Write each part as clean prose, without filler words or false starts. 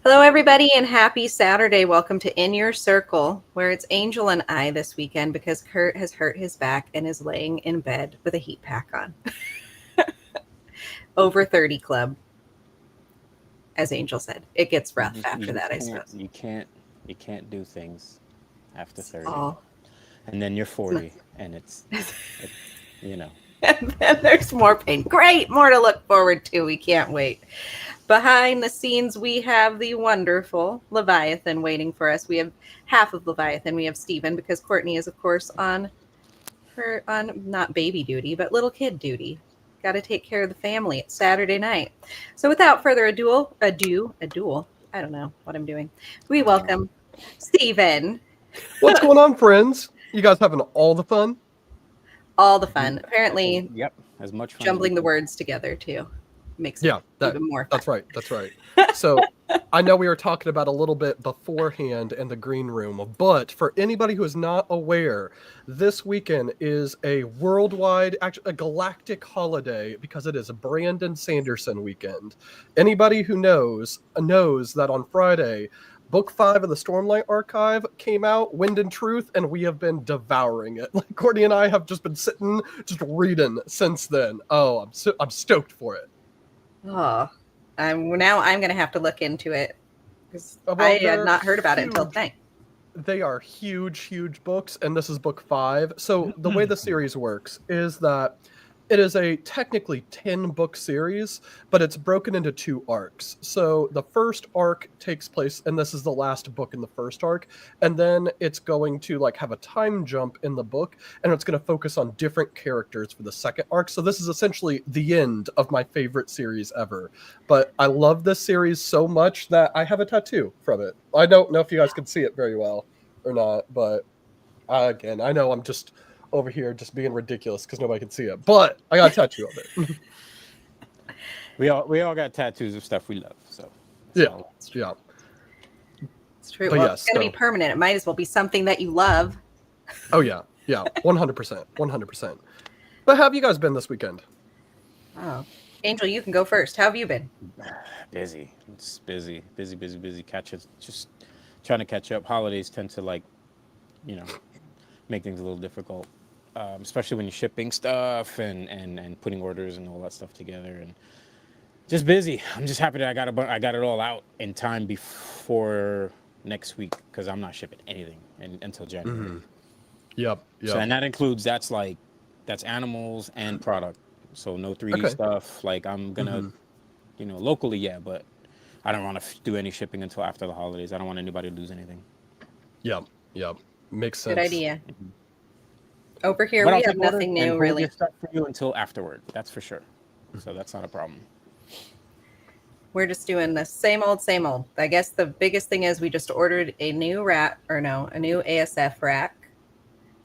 Hello, everybody, and happy Saturday. Welcome to In Your Circle, where it's Angel and I this weekend because Kurt has hurt his back and is laying in bed with a heat pack on. Over 30 club, as Angel said. It gets rough after that, I suppose. You can't do things after 30. Oh, And then you're 40, and you know. and then there's more pain. Great, more to look forward to. We can't wait. Behind the scenes, we have the wonderful Leviathan waiting for us. We have half of Leviathan. We have Steven because Courtney is, of course, on not baby duty, but little kid duty. Got to take care of the family. It's Saturday night. So without further ado, I don't know what I'm doing. We welcome Steven. What's going on, friends? You guys having all the fun? All the fun. Apparently, Yep, as much fun. jumbling the words together too makes it even more fun. That's right. So I know we were talking about a little bit beforehand in the green room, but for anybody who is not aware, this weekend is a worldwide, actually a galactic holiday because it is a Brandon Sanderson weekend. Anybody who knows that on Friday, Book 5 of the Stormlight Archive came out, Wind and Truth, and we have been devouring it. Like Courtney and I have just been sitting, just reading since then. Oh, I'm stoked for it. Oh, I'm going to have to look into it because I had not heard about it until tonight. They are huge books, and this is book 5. So the way the series works is that it is a technically 10-book series, but it's broken into 2 arcs. So the first arc takes place, and this is the last book in the first arc, and then it's going to have a time jump in the book, and it's going to focus on different characters for the second arc. So this is essentially the end of my favorite series ever. But I love this series so much that I have a tattoo from it. I don't know if you guys can see it very well or not, but again, I know I'm just over here just being ridiculous because nobody can see it, but I got a tattoo of it. We all got tattoos of stuff we love, so yeah. It's true. Well, yes, it's going to be permanent. It might as well be something that you love. Oh yeah, 100%. But how have you guys been this weekend? Oh, Angel, you can go first. How have you been? Busy. It's busy. Just trying to catch up. Holidays tend to make things a little difficult. Especially when you're shipping stuff and putting orders and all that stuff together, and just busy. I'm just happy that I got it all out in time before next week because I'm not shipping anything until January. Mm-hmm. Yep. So, and that includes that's animals and product. So no 3D stuff. Like I'm gonna, locally, yeah, but I don't want to do any shipping until after the holidays. I don't want anybody to lose anything. Yep. Makes sense. Good idea. Mm-hmm. Over here, we have nothing new, really. Get stuff for you until afterward. That's for sure. So that's not a problem. We're just doing the same old. I guess the biggest thing is we just ordered a new ASF rack.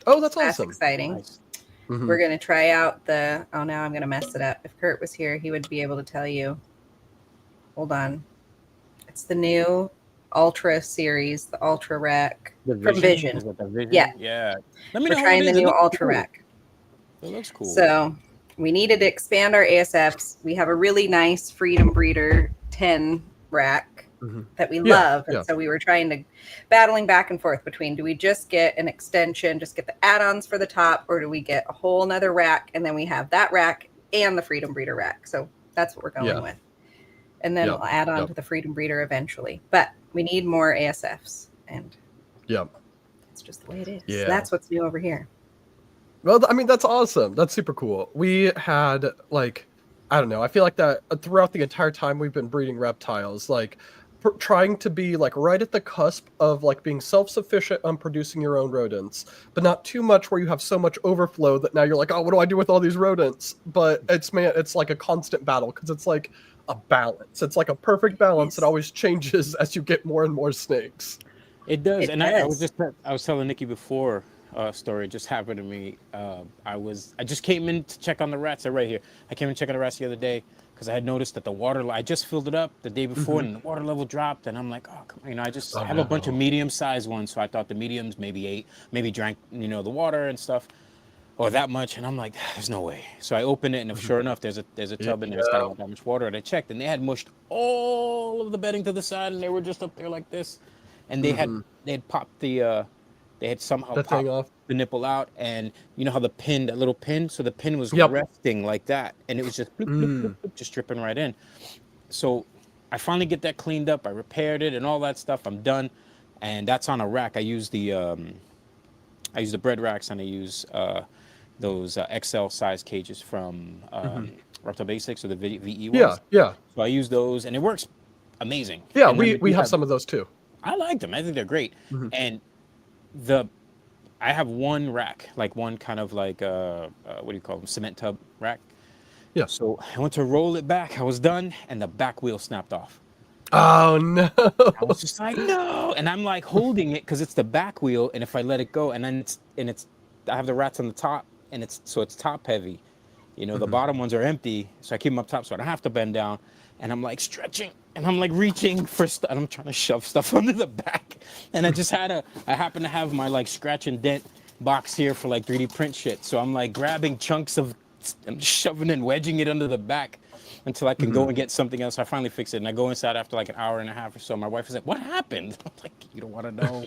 Oh, that's awesome. That's exciting. Nice. Mm-hmm. We're going to try out now I'm going to mess it up. If Kurt was here, he would be able to tell you. Hold on. It's the new Ultra series, the Ultra rack from Vision. Is it the Vision? Yeah. Let me We're trying the new Ultra rack. It looks cool. So we needed to expand our ASFs. We have a really nice Freedom Breeder 10 rack that we love. And so we were battling back and forth between, do we just get an extension, just get the add-ons for the top, or do we get a whole nother rack? And then we have that rack and the Freedom Breeder rack. So that's what we're going with. And then we'll add on to the Freedom Breeder eventually. But we need more ASFs. And it's just the way it is. Yeah. So that's what's new over here. Well, I mean, that's awesome. That's super cool. We had, I don't know, I feel like that throughout the entire time we've been breeding reptiles, trying to be right at the cusp of being self-sufficient on producing your own rodents, but not too much where you have so much overflow that now you're like, oh, what do I do with all these rodents? But it's like a constant battle because it's like a balance. It's like a perfect balance. It always changes as you get more and more snakes. It does. I was telling Nikki before story just happened to me. I just came in to check on the rats. They're right here. I came in to check on the rats the other day because I had noticed that the water, I just filled it up the day before and the water level dropped. And I'm like, oh, come on. I have a bunch of medium-sized ones. So I thought the mediums maybe ate, maybe drank, the water and stuff. or that much, and I'm like, there's no way. So I open it, and sure enough, there's a tub in there. It's got about that much water. And I checked, and they had mushed all of the bedding to the side, and they were just up there like this. And they had popped they had somehow that popped thing off. the nipple out, and you know how that little pin, so the pin was resting like that, and it was just bloop, bloop, bloop, bloop, just dripping right in. So I finally get that cleaned up. I repaired it and all that stuff. I'm done, and that's on a rack. I use the bread racks, and I use those XL size cages from Reptile Basics or the VE ones. Yeah. So I use those, and it works amazing. Yeah, and we have some of those too. I like them. I think they're great. And I have one rack, like one kind of like what do you call them, cement tub rack. Yeah. So I went to roll it back. I was done, and the back wheel snapped off. Oh no! I was just like, no, and I'm like holding it because it's the back wheel, and if I let it go, and then I have the rats on the top, and it's top heavy. You know, the bottom ones are empty, so I keep them up top, so I don't have to bend down. And I'm like stretching, and I'm like reaching for stuff, and I'm trying to shove stuff under the back. And I happen to have my like scratch and dent box here for like 3D print shit. So I'm like grabbing chunks I'm shoving and wedging it under the back until I can go and get something else. I finally fix it, and I go inside after like an hour and a half or so. My wife is like, "What happened?" I'm like, "You don't want to know."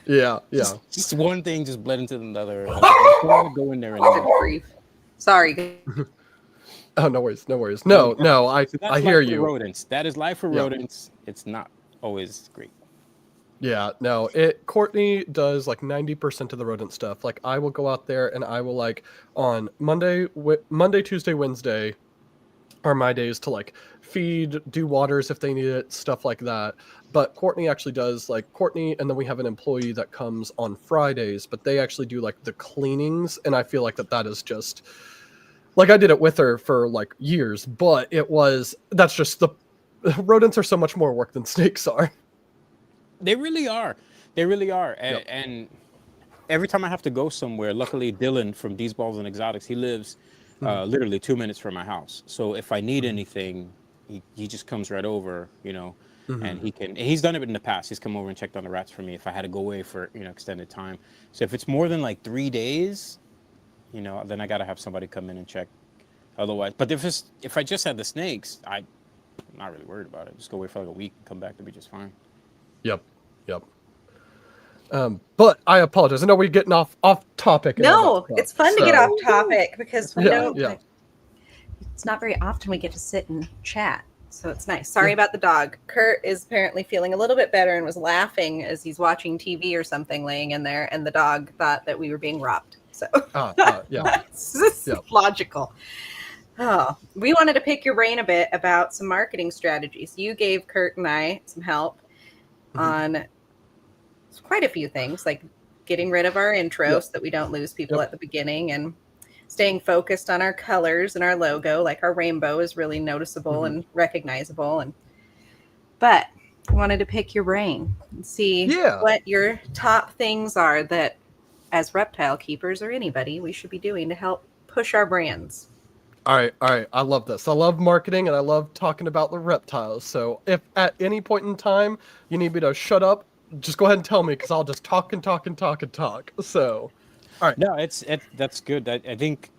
Yeah. Just one thing just bled into another. I don't want to go in there anymore. Sorry. Oh, no worries. No, I hear you. Rodents. That is life for rodents. It's not always great. Yeah, no, Courtney does like 90% of the rodent stuff. Like I will go out there and I will like on Monday, Tuesday, Wednesday are my days to like feed, do waters if they need it, stuff like that. But Courtney actually does like and then we have an employee that comes on Fridays, but they actually do like the cleanings. And I feel like that is just like I did it with her for like years, but that's just the rodents are so much more work than snakes are. They really are. And every time I have to go somewhere, luckily Dylan from These Balls and Exotics, he lives literally 2 minutes from my house. So if I need anything, he just comes right over, you know, and he's done it in the past. He's come over and checked on the rats for me if I had to go away for, you know, extended time. So if it's more than like 3 days, you know, then I got to have somebody come in and check. Otherwise, but if I just had the snakes, I'm not really worried about it. Just go away for like a week and come back to be just fine. Yep. But I apologize. I know we're getting off topic. No, it's fun to get off topic because we don't. Yeah. It's not very often we get to sit and chat, so it's nice. Sorry about the dog. Kurt is apparently feeling a little bit better and was laughing as he's watching TV or something, laying in there, and the dog thought that we were being robbed. So yeah, it's logical. Oh, we wanted to pick your brain a bit about some marketing strategies. You gave Kurt and I some help on quite a few things, like getting rid of our intros so that we don't lose people at the beginning, and staying focused on our colors and our logo. Like our rainbow is really noticeable and recognizable. But I wanted to pick your brain and see what your top things are that, as reptile keepers or anybody, we should be doing to help push our brands. All right. I love this. I love marketing and I love talking about the reptiles. So if at any point in time you need me to shut up, just go ahead and tell me, because I'll just talk and talk and talk and talk. So, all right. No, that's good. I think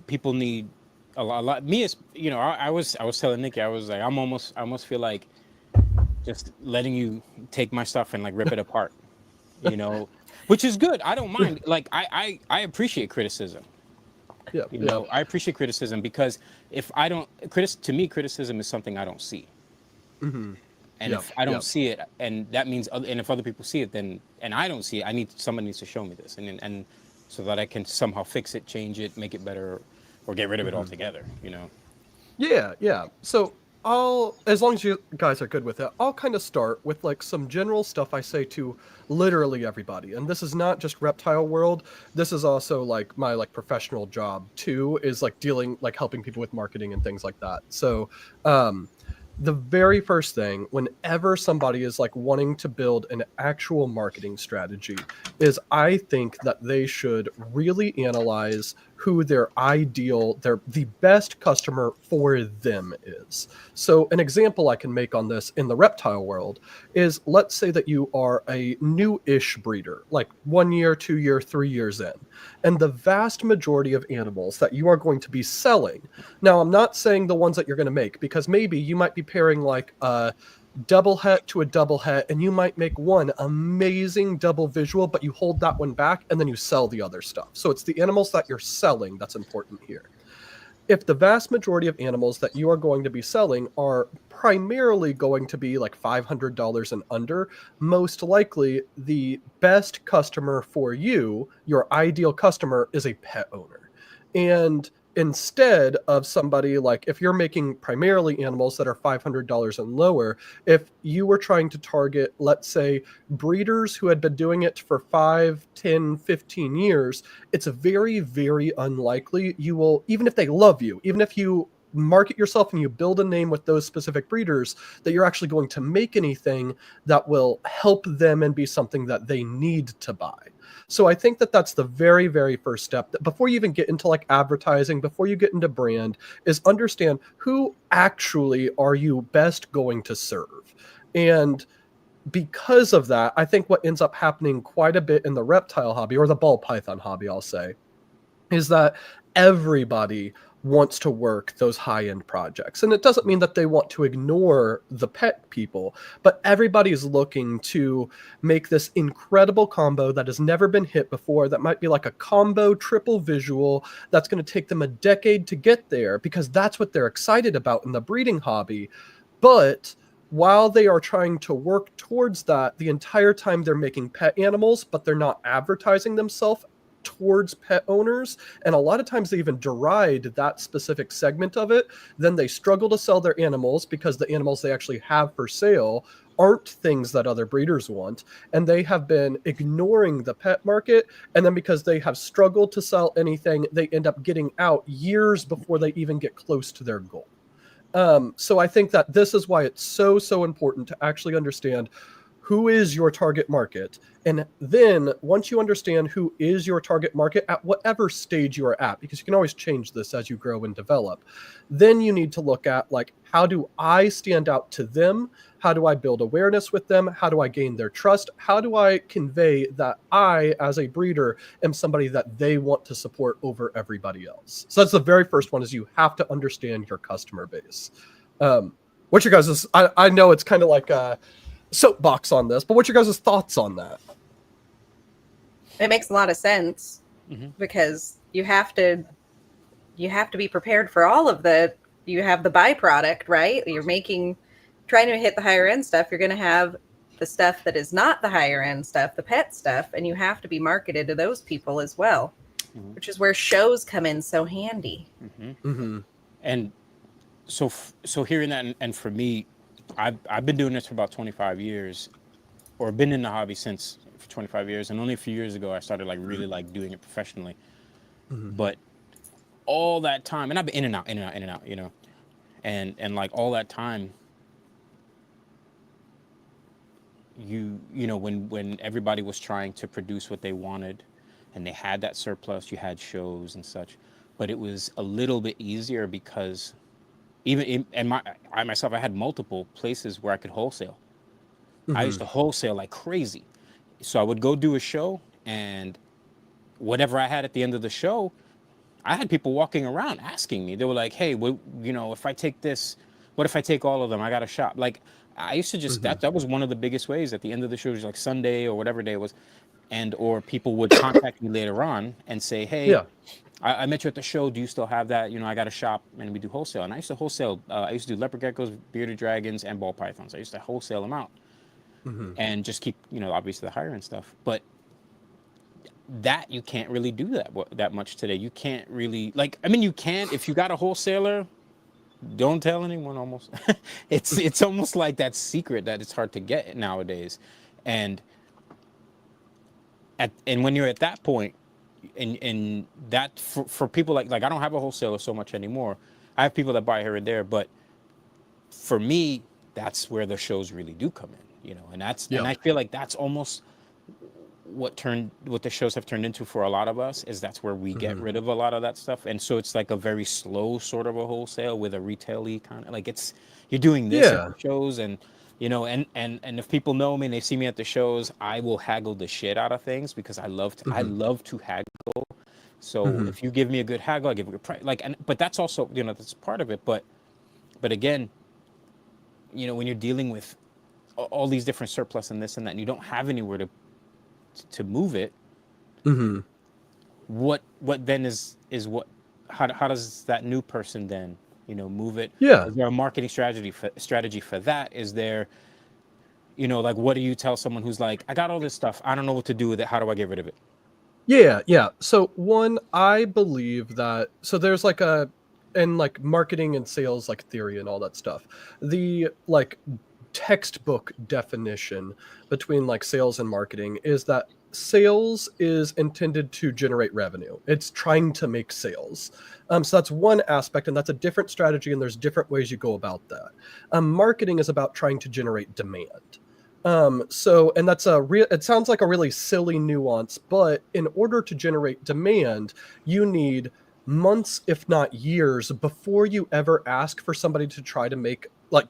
people need a lot. Me, as you know, I was telling Nikki, I was like, I almost feel like just letting you take my stuff and like rip it apart, you know, which is good. I don't mind. Like I appreciate criticism. Yeah. You know, I appreciate criticism, because if I don't, to me, criticism is something I don't see. And if I don't see it, and that means, and if other people see it, then, and I don't see it, somebody needs to show me this, and so that I can somehow fix it, change it, make it better, or get rid of it altogether, you know? Yeah. So as long as you guys are good with it, I'll kind of start with like some general stuff I say to literally everybody. And this is not just reptile world. This is also like my like professional job too, is like helping people with marketing and things like that. So, the very first thing, whenever somebody is like wanting to build an actual marketing strategy, is I think that they should really analyze who the best customer for them is. So an example I can make on this in the reptile world is, let's say that you are a new-ish breeder, like 1 year, 2 year, 3 years in, and the vast majority of animals that you are going to be selling. Now, I'm not saying the ones that you're going to make, because maybe you might be pairing like a double het to a double het, and you might make one amazing double visual, but you hold that one back and then you sell the other stuff. So it's the animals that you're selling that's important here. If the vast majority of animals that you are going to be selling are primarily going to be like $500 and under, most likely the best customer for you, your ideal customer, is a pet owner. And instead of somebody like, if you're making primarily animals that are $500 and lower, if you were trying to target, let's say, breeders who had been doing it for 5, 10, 15 years, it's very, very unlikely you will, even if they love you, even if you market yourself and you build a name with those specific breeders, that you're actually going to make anything that will help them and be something that they need to buy. So I think that that's the very, very first step, that before you even get into like advertising, before you get into brand, is understand who actually are you best going to serve. And because of that, I think what ends up happening quite a bit in the reptile hobby, or the ball python hobby, I'll say, is that everybody wants to work those high-end projects. And it doesn't mean that they want to ignore the pet people, but everybody's looking to make this incredible combo that has never been hit before, that might be like a combo triple visual that's going to take them a decade to get there, because that's what they're excited about in the breeding hobby. But while they are trying to work towards that, the entire time they're making pet animals, but they're not advertising themselves towards pet owners, and a lot of times they even deride that specific segment of it. Then they struggle to sell their animals because the animals they actually have for sale aren't things that other breeders want, and they have been ignoring the pet market. And then because they have struggled to sell anything, they end up getting out years before they even get close to their goal. So I think that this is why it's so important to actually understand who is your target market. And then once you understand who is your target market at whatever stage you are at, because you can always change this as you grow and develop, then you need to look at, like, how do I stand out to them? How do I build awareness with them? How do I gain their trust? How do I convey that I, as a breeder, am somebody that they want to support over everybody else? So that's the very first one, is you have to understand your customer base. What's your guys', I know it's kind of like a soapbox on this, but what's your guys' thoughts on that? It makes a lot of sense, because you have to be prepared for all of you have the byproduct, right? You're trying to hit the higher end stuff. You're going to have the stuff that is not the higher end stuff, the pet stuff, and you have to be marketed to those people as well, which is where shows come in so handy. And so hearing that, and for me, I've been doing this for about 25 years, or been in the hobby for 25 years, and only a few years ago I started really doing it professionally. But all that time, and I've been in and out, and like all that time, when everybody was trying to produce what they wanted, and they had that surplus, you had shows and such, but it was a little bit easier because I myself, I had multiple places where I could wholesale. I used to wholesale like crazy. So I would go do a show, and whatever I had at the end of the show, I had people walking around asking me. They were like, hey, if I take this, what if I take all of them? I got a shop. Like, I used to just, that was one of the biggest ways at the end of the show, like Sunday or whatever day it was. Or people would contact me later on and say, hey, I met you at the show. Do you still have that? I got a shop, and we do wholesale. And I used to wholesale. I used to do leopard geckos, bearded dragons, and ball pythons. I used to wholesale them out, and just keep, obviously the higher end stuff. But that you can't really do that much today. You can't really you can if you got a wholesaler. Don't tell anyone. Almost, it's almost like that secret that it's hard to get nowadays, and when you're at that point. And that for people like I don't have a wholesaler so much anymore. I have people that buy here and there, but for me, that's where the shows really do come in, and that's and I feel like that's almost what the shows have turned into for a lot of us is that's where we get rid of a lot of that stuff. And so it's like a very slow sort of a wholesale with a retail-y kind of like you're doing this at the shows, and and if people know me and they see me at the shows, I will haggle the shit out of things because I love to haggle. So if you give me a good haggle, I give a good price. But that's also, that's part of it. But again, when you're dealing with all these different surplus and this and that, and you don't have anywhere to move it, what then is what? How does that new person then move it? Yeah. Is there a marketing strategy for that? Is there, what do you tell someone who's like, I got all this stuff, I don't know what to do with it, how do I get rid of it? Yeah. So one, I believe that, so there's and marketing and sales theory and all that stuff. The textbook definition between sales and marketing is that sales is intended to generate revenue. It's trying to make sales. So that's one aspect, and that's a different strategy, and there's different ways you go about that. Marketing is about trying to generate demand. And that's it sounds like a really silly nuance, but in order to generate demand, you need months, if not years, before you ever ask for somebody to try to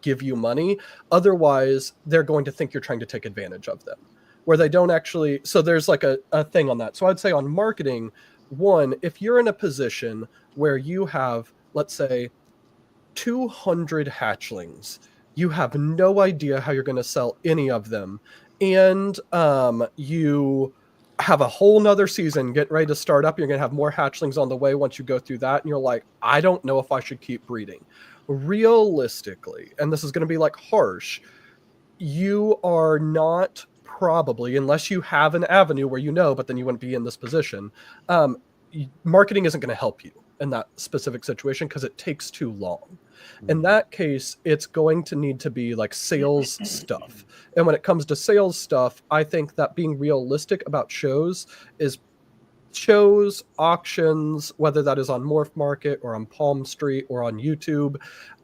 give you money. Otherwise, they're going to think you're trying to take advantage of them, where they don't actually. So there's a thing on that. So I'd say on marketing, one, if you're in a position where you have, let's say, 200 hatchlings, you have no idea how you're going to sell any of them, and you have a whole nother season getting ready to start up. You're going to have more hatchlings on the way once you go through that, and you're like, I don't know if I should keep breeding. Realistically, and this is going to be harsh, you are not probably, unless you have an avenue where but then you wouldn't be in this position, marketing isn't going to help you in that specific situation because it takes too long. In that case, it's going to need to be sales stuff. And when it comes to sales stuff, I think that being realistic about shows, auctions, whether that is on Morph Market or on Palm Street or on YouTube,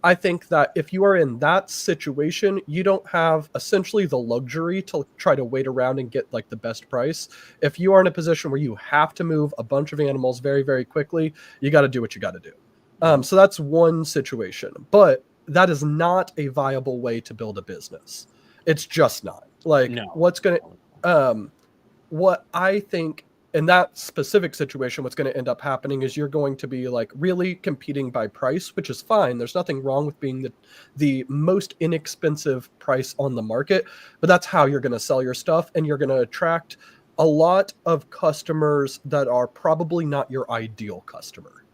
I think that if you are in that situation, you don't have essentially the luxury to try to wait around and get the best price. If you are in a position where you have to move a bunch of animals very, very quickly, you got to do what you got to do. So that's one situation, but that is not a viable way to build a business. It's just not. No. What I think in that specific situation, what's going to end up happening is you're going to be really competing by price, which is fine. There's nothing wrong with being the most inexpensive price on the market, but that's how you're going to sell your stuff, and you're going to attract a lot of customers that are probably not your ideal customer.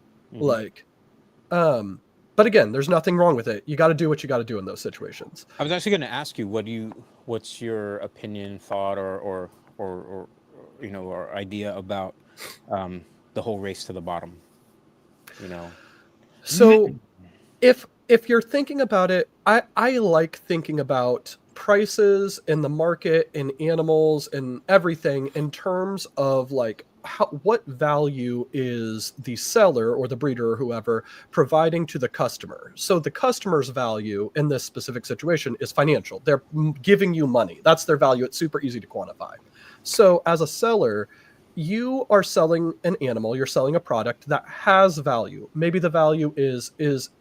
But again, there's nothing wrong with it. You got to do what you got to do in those situations. I was actually going to ask you, what's your opinion, thought, or idea about the whole race to the bottom? So if you're thinking about it, I like thinking about prices in the market and animals and everything in terms of what value is the seller or the breeder or whoever providing to the customer. So the customer's value in this specific situation is financial. They're giving you money. That's their value. It's super easy to quantify. So as a seller, you are selling an animal, you're selling a product that has value. Maybe the value is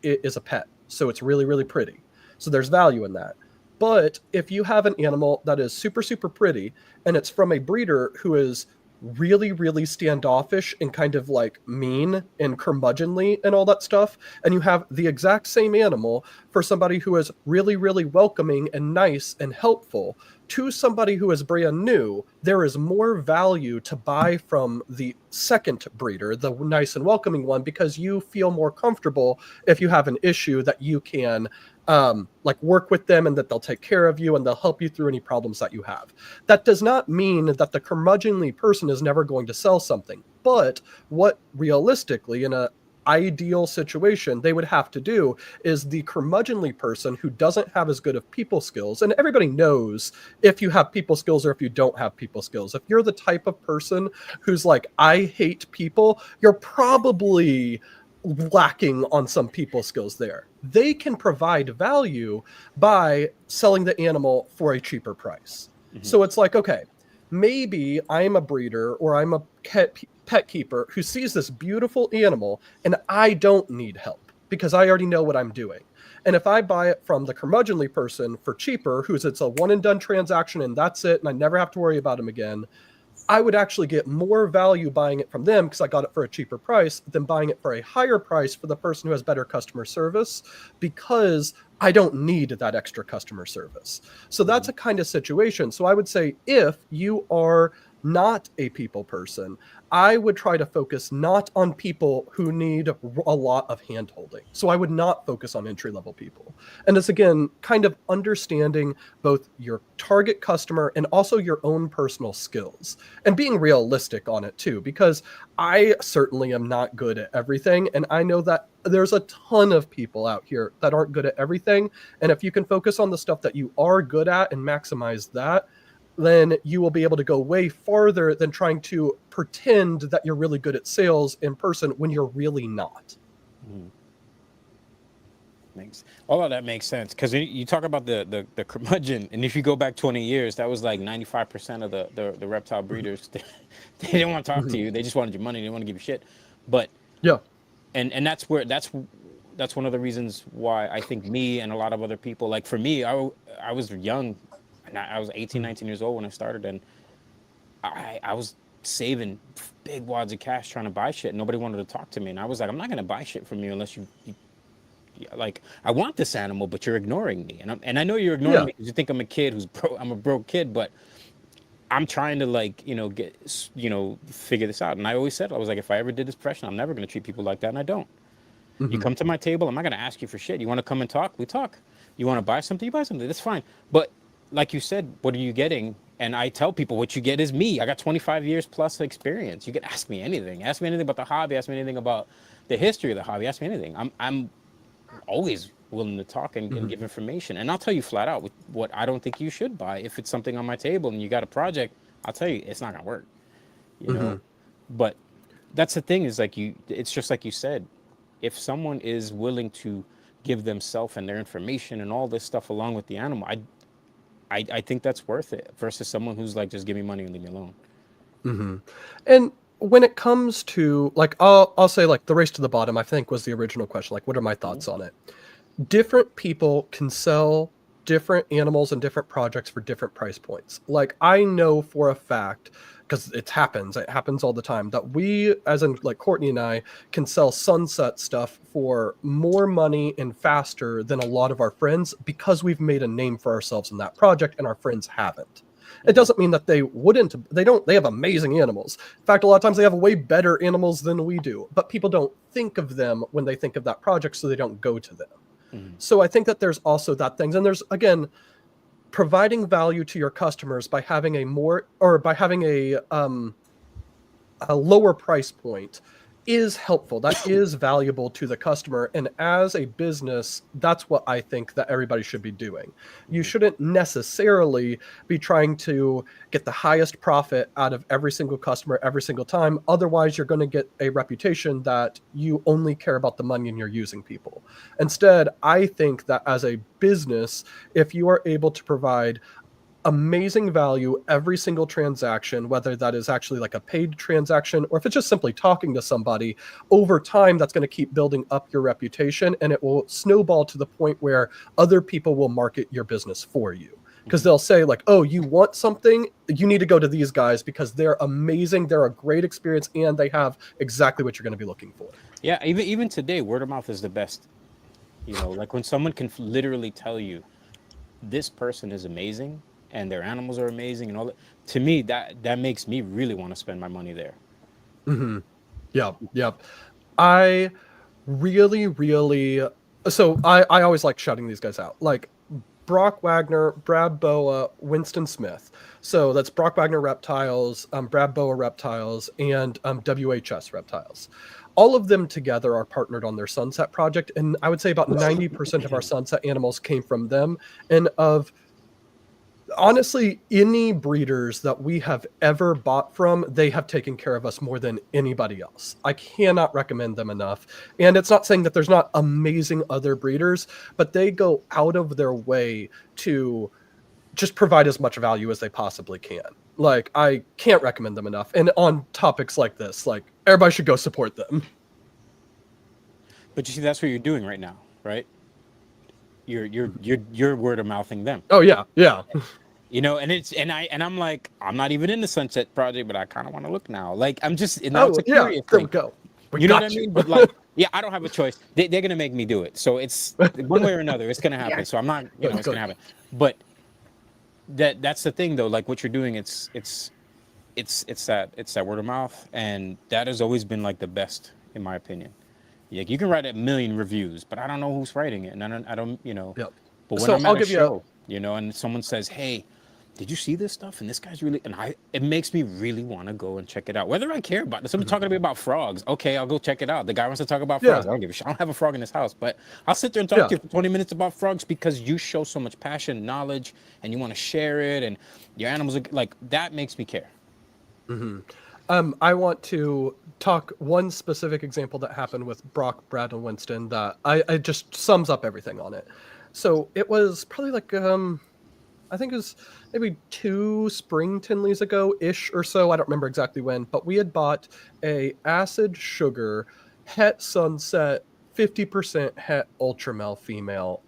a pet. So it's really, really pretty. So there's value in that. But if you have an animal that is super, super pretty, and it's from a breeder who is really, really standoffish and kind of mean and curmudgeonly and all that stuff, and you have the exact same animal for somebody who is really, really welcoming and nice and helpful to somebody who is brand new, there is more value to buy from the second breeder, the nice and welcoming one, because you feel more comfortable if you have an issue that you can work with them and that they'll take care of you and they'll help you through any problems that you have. That does not mean that the curmudgeonly person is never going to sell something, but what realistically in a ideal situation they would have to do is the curmudgeonly person who doesn't have as good of people skills, and everybody knows if you have people skills or if you don't have people skills. If you're the type of person who's I hate people, you're probably lacking on some people skills there. They can provide value by selling the animal for a cheaper price. So it's okay, maybe I'm a breeder or I'm a pet keeper who sees this beautiful animal and I don't need help because I already know what I'm doing. And if I buy it from the curmudgeonly person for cheaper, it's a one and done transaction and that's it, and I never have to worry about him again, I would actually get more value buying it from them because I got it for a cheaper price than buying it for a higher price for the person who has better customer service, because I don't need that extra customer service. So that's a kind of situation. So I would say if you are not a people person, I would try to focus not on people who need a lot of hand holding. So I would not focus on entry level people. And it's again kind of understanding both your target customer and also your own personal skills and being realistic on it too, because I certainly am not good at everything. And I know that there's a ton of people out here that aren't good at everything. And if you can focus on the stuff that you are good at and maximize that, then you will be able to go way farther than trying to pretend that you're really good at sales in person when you're really not. All of that makes sense, because you talk about the curmudgeon, and if you go back 20 years, that was like 95% of the reptile breeders. They didn't want to talk to you. They just wanted your money. They didn't want to give you shit. But yeah, and that's one of the reasons why I think me and a lot of other people, like for me, I was young. I was 18, 19 years old when I started, and I was saving big wads of cash trying to buy shit. Nobody wanted to talk to me, and I was like, I'm not gonna buy shit from you unless you like, I want this animal, but you're ignoring me, and I know you're ignoring me because you think I'm a kid I'm a broke kid, but I'm trying to figure this out. And I always said, I was like, if I ever did this profession, I'm never gonna treat people like that, and I don't. You come to my table, I'm not gonna ask you for shit. You want to come and talk? We talk. You want to buy something? You buy something. That's fine. But like you said, what are you getting? And I tell people, what you get is me. I got 25 years plus experience. You can ask me anything. Ask me anything about the hobby. Ask me anything about the history of the hobby. Ask me anything. I'm always willing to talk and give information. And I'll tell you flat out what I don't think you should buy. If it's something on my table and you got a project, I'll tell you it's not gonna work. You know. But that's the thing, is like it's just like you said. If someone is willing to give themselves and their information and all this stuff along with the animal, I think that's worth it versus someone who's like, just give me money and leave me alone. And when it comes to, like, I'll say, like, the race to the bottom, I think, was the original question. Like, what are my thoughts on it? Different people can sell different animals and different projects for different price points. Like, I know for a fact, because it happens all the time, that we, as in like Courtney and I, can sell sunset stuff for more money and faster than a lot of our friends because we've made a name for ourselves in that project and our friends haven't. It doesn't mean that they have amazing animals. In fact, a lot of times they have way better animals than we do, but people don't think of them when they think of that project, so they don't go to them. So I think that there's also that things, and there's, again, providing value to your customers by having a lower price point is helpful. That is valuable to the customer. And as a business, that's what I think that everybody should be doing. You shouldn't necessarily be trying to get the highest profit out of every single customer every single time. Otherwise, you're going to get a reputation that you only care about the money and you're using people. Instead, I think that as a business, if you are able to provide amazing value every single transaction, whether that is actually like a paid transaction or if it's just simply talking to somebody, over time that's going to keep building up your reputation, and it will snowball to the point where other people will market your business for you, because they'll say, like, oh, you want something, you need to go to these guys because they're amazing, they're a great experience, and they have exactly what you're going to be looking for. Yeah, even today, word of mouth is the best. Like when someone can literally tell you this person is amazing and their animals are amazing and all that, to me, that makes me really want to spend my money there. Yep. I really, so I always like shouting these guys out, like Brock Wagner, Brad Boa, Winston Smith. So that's Brock Wagner Reptiles, Brad Boa Reptiles, and WHS Reptiles. All of them together are partnered on their Sunset project, and I would say about 90% of our Sunset animals came from them. And of honestly, any breeders that we have ever bought from, they have taken care of us more than anybody else. I cannot recommend them enough. And it's not saying that there's not amazing other breeders, but they go out of their way to just provide as much value as they possibly can. Like, I can't recommend them enough. And on topics like this, like, everybody should go support them. But you see, that's what you're doing right now, right? You're word of mouthing them. Oh yeah, yeah. You know, and I'm like, I'm not even in the Sunset Project, but I kind of want to look now. Like, I'm just, and now it's a curious there thing. we go. You know what I mean? But like, yeah, I don't have a choice. They're gonna make me do it. So it's one way or another, it's gonna happen. So I'm not, it's gonna happen. But that's the thing though. Like what you're doing, it's that word of mouth, and that has always been like the best in my opinion. Like you can write 1 million reviews, but I don't know who's writing it, and I don't But when So I'm I'll at a give you show, and someone says, "Hey, did you see this stuff?" and this guy's really, it makes me really want to go and check it out. Whether I care about it. Someone talking to me about frogs, okay, I'll go check it out. The guy wants to talk about frogs. I don't give a shit. I don't have a frog in this house, but I'll sit there and talk to you for 20 minutes about frogs because you show so much passion, knowledge, and you want to share it, and your animals are, like that makes me care. I want to talk one specific example that happened with Brock, Brad, and Winston that I just sums up everything on it. So it was probably like I think it was maybe 2 spring Tinleys ago-ish or so. I don't remember exactly when, but we had bought a acid sugar het sunset 50% het ultramel female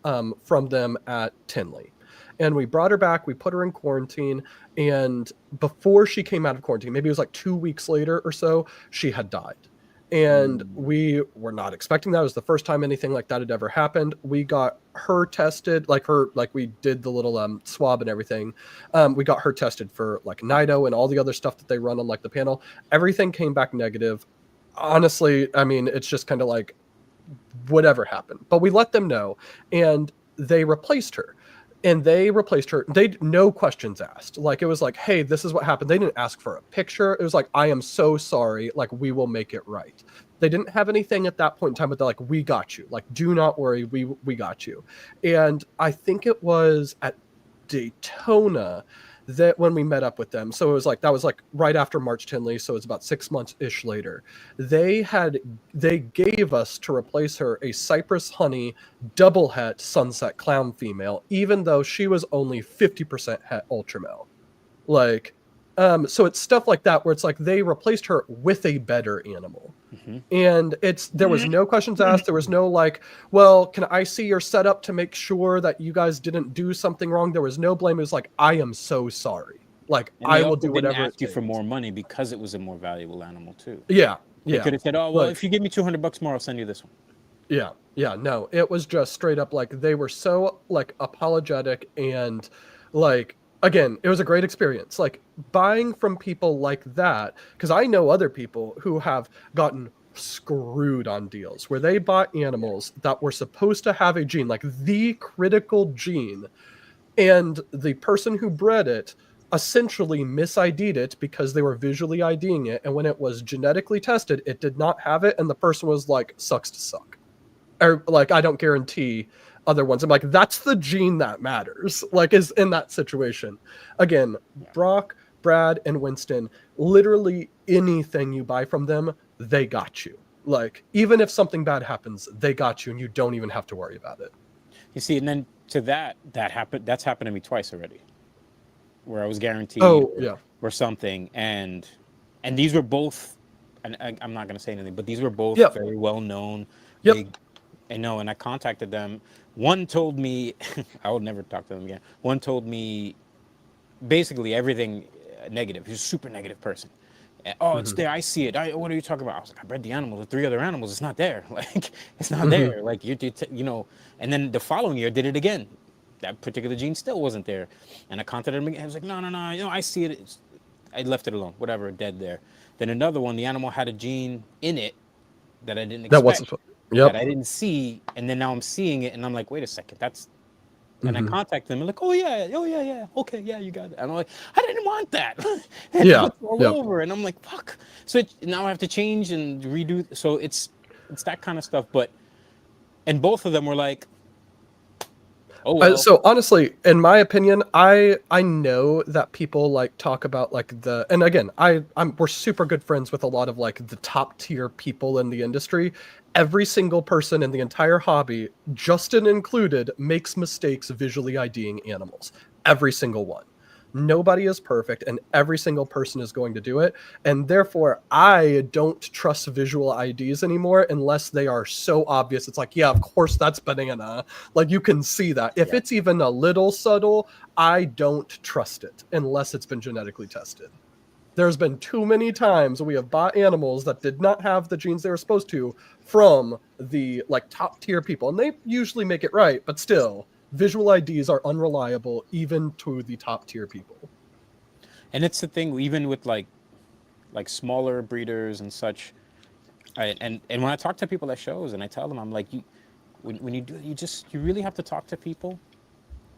from them at Tinley. And we brought her back, we put her in quarantine, and before she came out of quarantine, maybe it was like 2 weeks later or so, she had died. And we were not expecting that. It was the first time anything like that had ever happened. We got her tested, like we did the little swab and everything. We got her tested for like NIDO and all the other stuff that they run on like the panel. Everything came back negative. Honestly, I mean, it's just kind of like whatever happened. But we let them know, and they replaced her. They no questions asked. Like, it was like, hey, this is what happened. They didn't ask for a picture. It was like, I am so sorry. Like, we will make it right. They didn't have anything at that point in time, but they're like, we got you. Like, do not worry. We got you. And I think it was at Daytona that when we met up with them. So it was like, that was like right after March Tinley. So it's about 6 months ish later. They gave us to replace her a Cypress Honey double het sunset clown female, even though she was only 50% het ultramel. Like, so it's stuff like that where it's like they replaced her with a better animal. And there was no questions asked. There was no like, well, can I see your setup to make sure that you guys didn't do something wrong? There was no blame. It was like, I am so sorry. Like, I will do whatever. They didn't ask you for more money because it was a more valuable animal too. Yeah. They could have said, oh, well, if you give me $200 more, I'll send you this one. Yeah. No, it was just straight up like they were so like apologetic and like, again, it was a great experience. Like buying from people like that, because I know other people who have gotten screwed on deals where they bought animals that were supposed to have a gene, like the critical gene, and the person who bred it essentially mis-ID'd it because they were visually IDing it, and when it was genetically tested, it did not have it, and the person was like, sucks to suck. Or like, I don't guarantee other ones. I'm like, that's the gene that matters, like, is in that situation. Again, Brock, Brad, and Winston, literally anything you buy from them, they got you. Like, even if something bad happens, they got you, and you don't even have to worry about it. You see, and then to that happened. That's happened to me twice already, where I was guaranteed or something, and these were both, and I'm not going to say anything, but these were both very well known. Big, and I contacted them. One told me I would never talk to them again. One told me basically everything negative. He's a super negative person. Oh, it's there. I see it. What are you talking about? I was like, I bred the animal. The 3 other animals. It's not there. Like, it's not there. Like, and then the following year did it again. That particular gene still wasn't there. And I contacted him again. I was like, no. I see it. I left it alone. Whatever, dead there. Then another one, the animal had a gene in it that I didn't expect. That wasn't. That I didn't see, and then now I'm seeing it, and I'm like, wait a second, that's. And I contact them, and like, oh yeah, okay, yeah, you got it. And I'm like, I didn't want that. It's all over, and I'm like, fuck. So now I have to change and redo. So it's that kind of stuff. And both of them were like, oh. Well. So honestly, in my opinion, I know that people like talk about like and again, we're super good friends with a lot of like the top tier people in the industry. Every single person in the entire hobby, Justin included, makes mistakes visually IDing animals. Every single one. Nobody is perfect, and every single person is going to do it. And therefore, I don't trust visual IDs anymore unless they are so obvious. It's like, yeah, of course that's banana. Like, you can see that. If it's even a little subtle, I don't trust it unless it's been genetically tested. There's been too many times we have bought animals that did not have the genes they were supposed to from the like top tier people, and they usually make it right, but still, visual IDs are unreliable even to the top tier people. And it's the thing, even with like smaller breeders and such. And when I talk to people at shows and I tell them, I'm like, when you do it, you really have to talk to people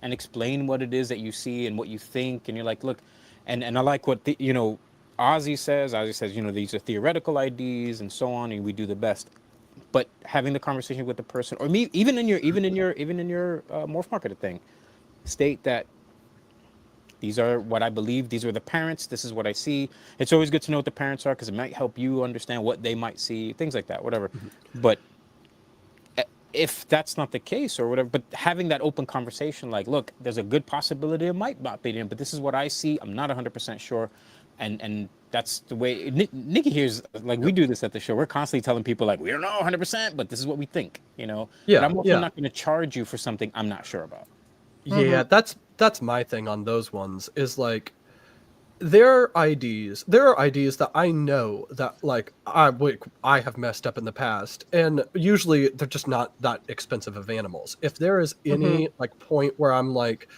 and explain what it is that you see and what you think. And you're like, look, and I like what Ozzy says, these are theoretical IDs and so on, and we do the best. But having the conversation with the person, or me, even in your morph marketer thing, state that these are what I believe. These are the parents. This is what I see. It's always good to know what the parents are because it might help you understand what they might see, things like that, whatever. But if that's not the case or whatever, but having that open conversation, like, look, there's a good possibility it might not be in, but this is what I see. I'm not 100% sure. And that's the way Nikki here's, like, we do this at the show. We're constantly telling people, like, we don't know 100%, but this is what we think, Yeah, but I'm also not going to charge you for something I'm not sure about. Yeah, that's my thing on those ones is like there are IDs that I know that like I have messed up in the past, and usually they're just not that expensive of animals. If there is any like point where I'm like,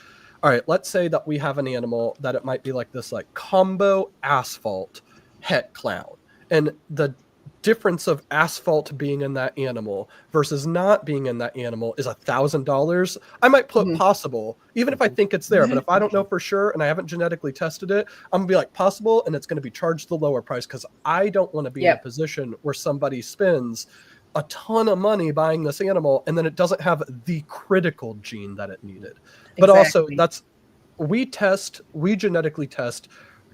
all right, let's say that we have an animal that it might be like this like combo asphalt het clown, and the difference of asphalt being in that animal versus not being in that animal is $1,000. I might put possible, even if I think it's there. But if I don't know for sure and I haven't genetically tested it, I'm gonna be like possible, and it's gonna be charged the lower price because I don't want to be in a position where somebody spends a ton of money buying this animal and then it doesn't have the critical gene that it needed. But also we genetically test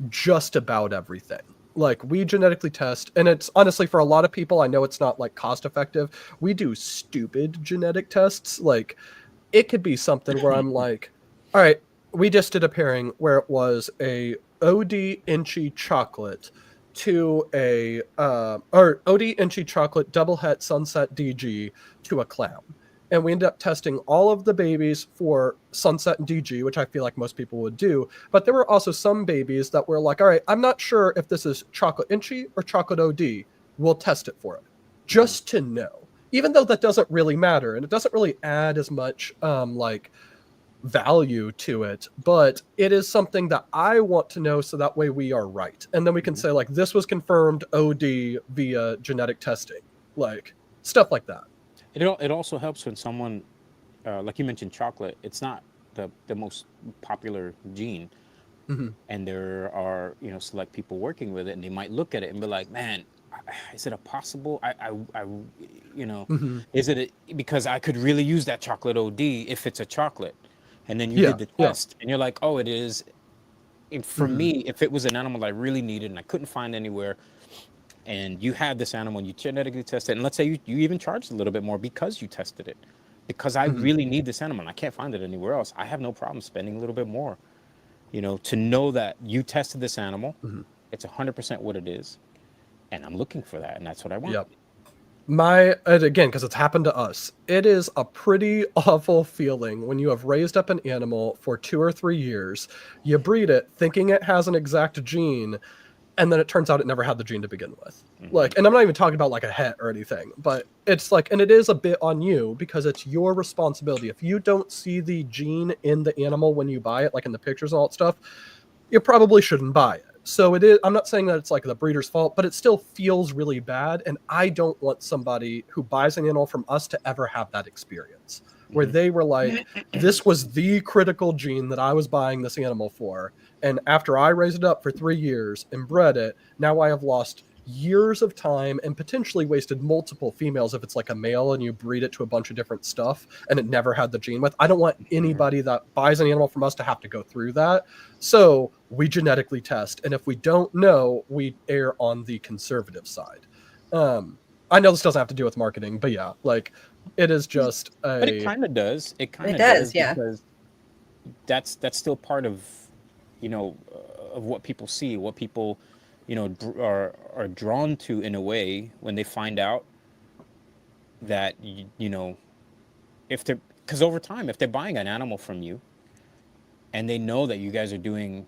just about everything. Like, we genetically test, and it's honestly, for a lot of people, I know it's not like cost effective. We do stupid genetic tests. Like, it could be something where I'm like, all right, we just did a pairing where it was a OD Inchy chocolate to a or OD Inchy chocolate double het sunset DG to a clown. And we ended up testing all of the babies for Sunset and DG, which I feel like most people would do. But there were also some babies that were like, all right, I'm not sure if this is Chocolate Inchy or Chocolate OD. We'll test it for it. Just to know. Even though that doesn't really matter. And it doesn't really add as much like value to it. But it is something that I want to know so that way we are right. And then we can say, like, this was confirmed OD via genetic testing. Like, stuff like that. It also helps when someone, like you mentioned, chocolate. It's not the most popular gene, and there are select people working with it, and they might look at it and be like, "Man, is it a possible? Is it because I could really use that chocolate OD if it's a chocolate?" And then you did the test, and you're like, "Oh, it is." And for me, if it was an animal I really needed and I couldn't find anywhere, and you had this animal and you genetically tested it, and let's say you even charged a little bit more because you tested it, because I really need this animal and I can't find it anywhere else, I have no problem spending a little bit more, to know that you tested this animal, it's 100% what it is, and I'm looking for that, and that's what I want. Again, because it's happened to us, it is a pretty awful feeling when you have raised up an animal for 2 or 3 years, you breed it thinking it has an exact gene, and then it turns out it never had the gene to begin with. Like, and I'm not even talking about like a het or anything, but it's like, and it is a bit on you because it's your responsibility. If you don't see the gene in the animal when you buy it, like in the pictures and all that stuff, you probably shouldn't buy it. So it is, I'm not saying that it's like the breeder's fault, but it still feels really bad. And I don't want somebody who buys an animal from us to ever have that experience where they were like, this was the critical gene that I was buying this animal for. And after I raised it up for 3 years and bred it, now I have lost years of time and potentially wasted multiple females if it's like a male and you breed it to a bunch of different stuff and it never had the gene with. I don't want anybody that buys an animal from us to have to go through that. So we genetically test. And if we don't know, we err on the conservative side. I know this doesn't have to do with marketing, but yeah, like it is just But it kind of does. It kind of does, because that's still part of of what people see, what people, are drawn to in a way when they find out that, if they're, because over time, if they're buying an animal from you and they know that you guys are doing,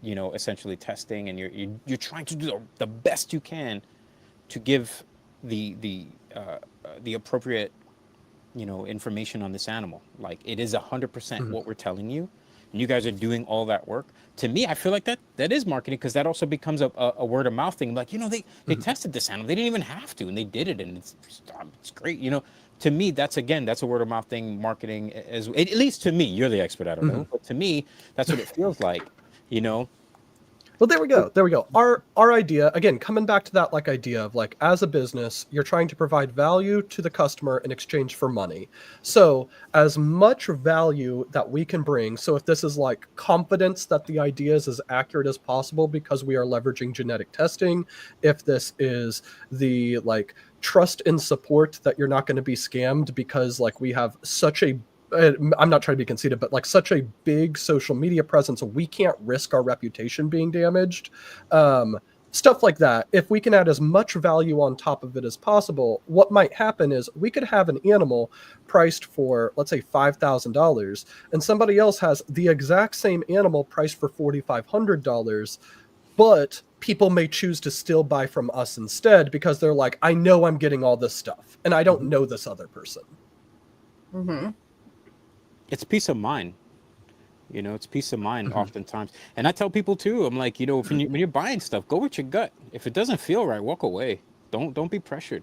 essentially testing, and you're trying to do the best you can to give the appropriate, information on this animal. Like, it is 100% what we're telling you, and you guys are doing all that work. To me, I feel like that is marketing, because that also becomes a word of mouth thing. Like, they tested this animal, they didn't even have to, and they did it, and it's great. To me, that's a word of mouth thing, marketing, at least to me. You're the expert, I don't know, but to me, that's what it feels like. Well, there we go. There we go. Our idea, again, coming back to that idea of as a business, you're trying to provide value to the customer in exchange for money. So as much value that we can bring. So if this is confidence that the idea is as accurate as possible because we are leveraging genetic testing, if this is the trust and support that you're not going to be scammed because we have such a I'm not trying to be conceited, but such a big social media presence, we can't risk our reputation being damaged. Stuff like that. If we can add as much value on top of it as possible, what might happen is we could have an animal priced for, let's say, $5,000, and somebody else has the exact same animal priced for $4,500, but people may choose to still buy from us instead because they're like, I know I'm getting all this stuff, and I don't know this other person. Mm-hmm. It's peace of mind. It's peace of mind oftentimes. And I tell people too, I'm like, when you're buying stuff, go with your gut. If it doesn't feel right, walk away. Don't be pressured.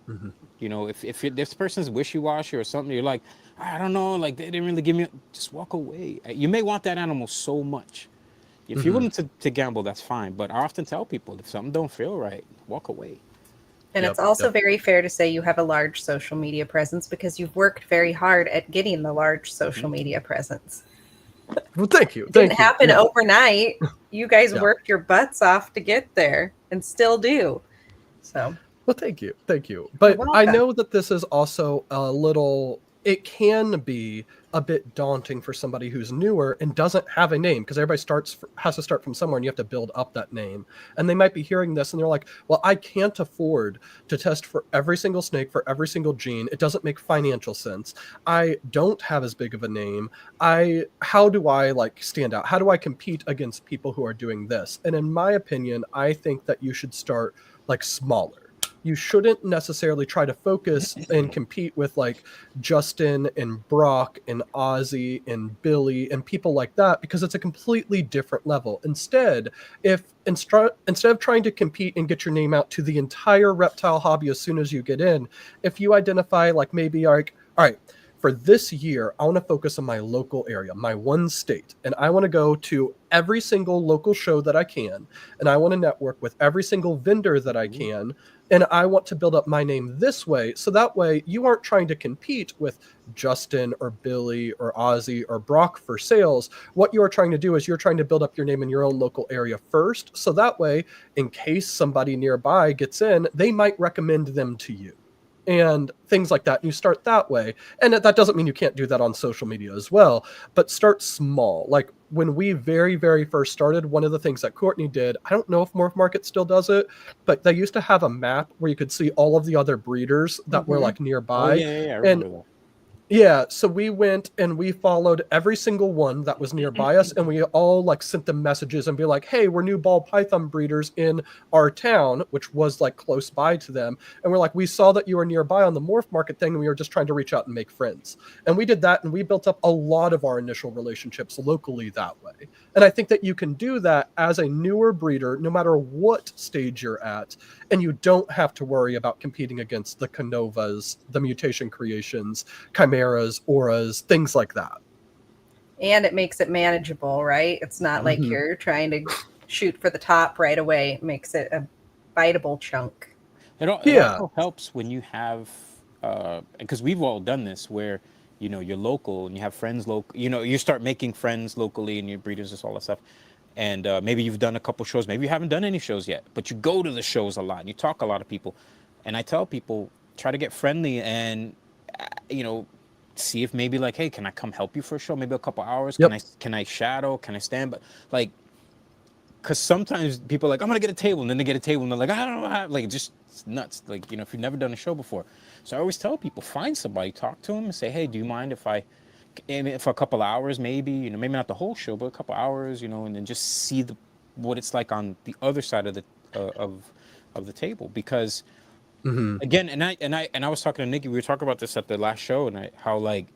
If this person's wishy-washy or something, you're like, I don't know, they didn't really give me, just walk away. You may want that animal so much. If you're willing to gamble, that's fine. But I often tell people, if something don't feel right, walk away. And it's also very fair to say you have a large social media presence because you've worked very hard at getting the large social media presence. Well, thank you. It didn't happen overnight. You guys worked your butts off to get there and still do. So, well, thank you. Thank you. But I know that this is also it can be a bit daunting for somebody who's newer and doesn't have a name, because everybody has to start from somewhere, and you have to build up that name. And they might be hearing this and they're like, well, I can't afford to test for every single snake, for every single gene. It doesn't make financial sense. I don't have as big of a name. How do I stand out? How do I compete against people who are doing this? And in my opinion, I think that you should start smaller. You shouldn't necessarily try to focus and compete with Justin and Brock and Ozzy and Billy and people like that, because it's a completely different level. Instead of trying to compete and get your name out to the entire reptile hobby as soon as you get in, if you identify maybe all right, for this year, I want to focus on my local area, my one state, and I want to go to every single local show that I can, and I want to network with every single vendor that I can, and I want to build up my name this way, so that way you aren't trying to compete with Justin or Billy or Ozzy or Brock for sales. What you are trying to do is you're trying to build up your name in your own local area first, so that way, in case somebody nearby gets in, they might recommend them to you. And things like that. And you start that way. And that doesn't mean you can't do that on social media as well, but start small. When we very, very first started, one of the things that Courtney did, I don't know if Morph Market still does it, but they used to have a map where you could see all of the other breeders that were nearby. Oh, yeah, I remember that. Yeah, so we went and we followed every single one that was nearby us, and we all sent them messages and be like, hey, we're new ball python breeders in our town, which was close by to them. And we're like, we saw that you were nearby on the Morph Market thing, and we were just trying to reach out and make friends. And we did that, and we built up a lot of our initial relationships locally that way. And I think that you can do that as a newer breeder, no matter what stage you're at, and you don't have to worry about competing against the Canovas, the Mutation Creations, Chimeras, auras, things like that. And it makes it manageable, right? It's not like you're trying to shoot for the top right away. It makes it a biteable chunk. It also helps when you have, because we've all done this, where you're local and you have friends local. You start making friends locally and your breeders and all that stuff. And maybe you've done a couple shows, maybe you haven't done any shows yet, but you go to the shows a lot and you talk to a lot of people. And I tell people, try to get friendly and see if maybe hey, can I come help you for a show? Maybe a couple hours. Yep. Can I shadow? Can I stand? But because sometimes people are like, I'm gonna get a table, and then they get a table, and they're like, I don't know how, like, just it's nuts. Like, if you've never done a show before. So I always tell people, find somebody, talk to them, and say, hey, do you mind if for a couple hours, maybe, maybe not the whole show, but a couple hours, and then just see what it's like on the other side of the of the table. Because again, and I was talking to Nikki, we were talking about this at the last show, and how like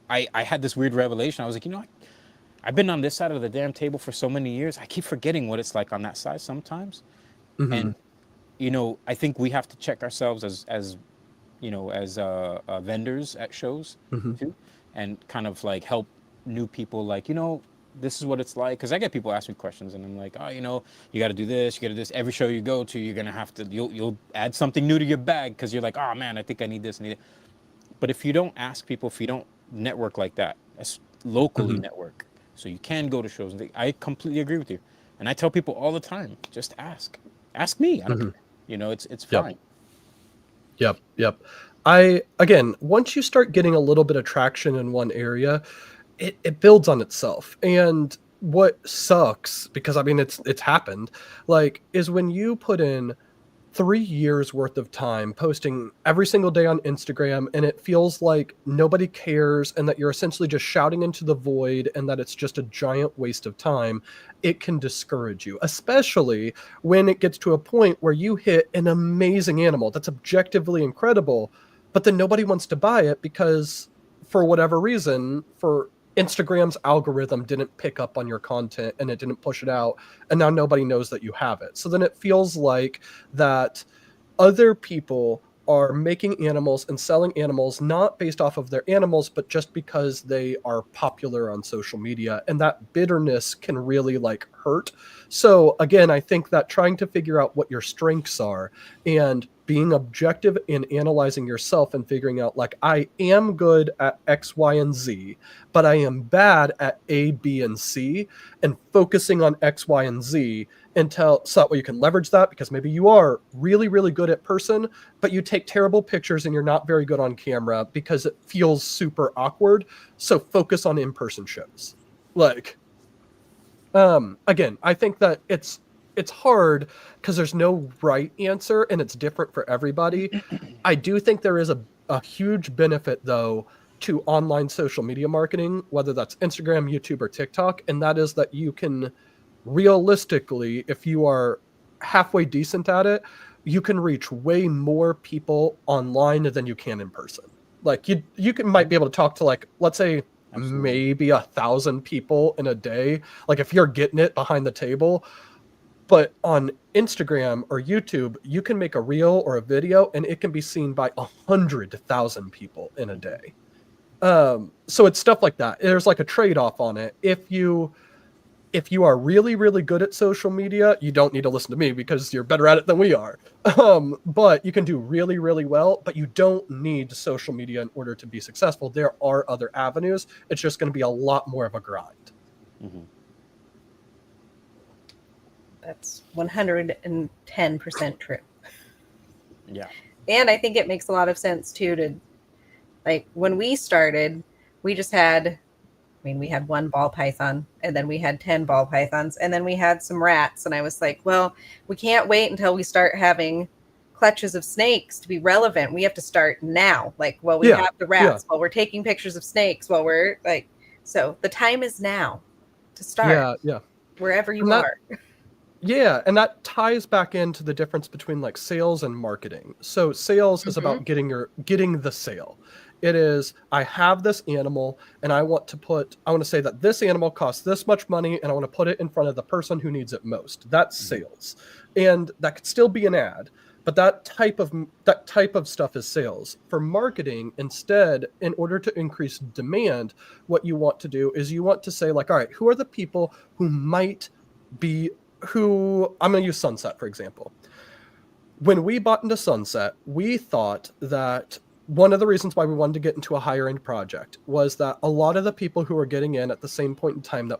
I had this weird revelation. I was like, I've been on this side of the damn table for so many years. I keep forgetting what it's like on that side sometimes. And I think we have to check ourselves as vendors at shows too, and kind of like help new people, like, this is what it's like. Because I get people ask me questions, and I'm like, oh, you got to do this, you got to do this. Every show you go to, you're gonna have to, you'll add something new to your bag because you're like, oh man, I think I need this, need it. But if you don't ask people, if you don't network like that, locally network, so you can go to shows. And I completely agree with you, and I tell people all the time, just ask me. I don't care. It's fine. Yep. Again, once you start getting a little bit of traction in one area, it builds on itself. And what sucks, because I mean it's happened, like, is when you put in 3 years worth of time posting every single day on Instagram, and it feels like nobody cares, and that you're essentially just shouting into the void, and that it's just a giant waste of time. It can discourage you, especially when it gets to a point where you hit an amazing animal that's objectively incredible, but then nobody wants to buy it because, for whatever reason, for Instagram's algorithm didn't pick up on your content and it didn't push it out, and now nobody knows that you have it. So then it feels like that other people are making animals and selling animals not based off of their animals, but just because they are popular on social media, and that bitterness can really like hurt. So again, I think that trying to figure out what your strengths are and being objective in analyzing yourself and figuring out, like, I am good at X, Y, and Z, but I am bad at A, B, and C, and focusing on X, Y, and Z so that way you can leverage that, because maybe you are really, really good at person, but you take terrible pictures and you're not very good on camera because it feels super awkward. So focus on in-person shows. Like, again, I think that it's hard because there's no right answer and it's different for everybody. I do think there is a huge benefit, though, to online social media marketing, whether that's Instagram, YouTube, or TikTok, and that is that you can realistically, if you are halfway decent at it, you can reach way more people online than you can in person. Like, might be able to talk to, like, let's say, absolutely, maybe 1,000 people in a day, like if you're getting it behind the table. But on Instagram or YouTube, you can make a reel or a video and it can be seen by 100,000 people in a day. So it's stuff like that. There's like a trade-off on it. If you are really, really good at social media, you don't need to listen to me because you're better at it than we are. But you can do really, really well, but you don't need social media in order to be successful. There are other avenues. It's just going to be a lot more of a grind. Mm-hmm. That's 110% true. Yeah. And I think it makes a lot of sense too, to, like, when we started, we just had, we had one ball python, and then we had 10 ball pythons, and then we had some rats. And I was like, well, we can't wait until we start having clutches of snakes to be relevant. We have to start now. Like, well, we have the rats while we're taking pictures of snakes, while we're like, so the time is now to start. Yeah. Wherever you are. Yeah, and that ties back into the difference between like sales and marketing. So sales is about getting the sale. It is, I have this animal and I want to say that this animal costs this much money and I want to put it in front of the person who needs it most. That's sales. And that could still be an ad, but that type of stuff is sales. For marketing, instead, in order to increase demand, what you want to do is you want to say, like, all right, who are the people who might be, I'm going to use Sunset, for example. When we bought into Sunset, we thought that one of the reasons why we wanted to get into a higher end project was that a lot of the people who were getting in at the same point in time that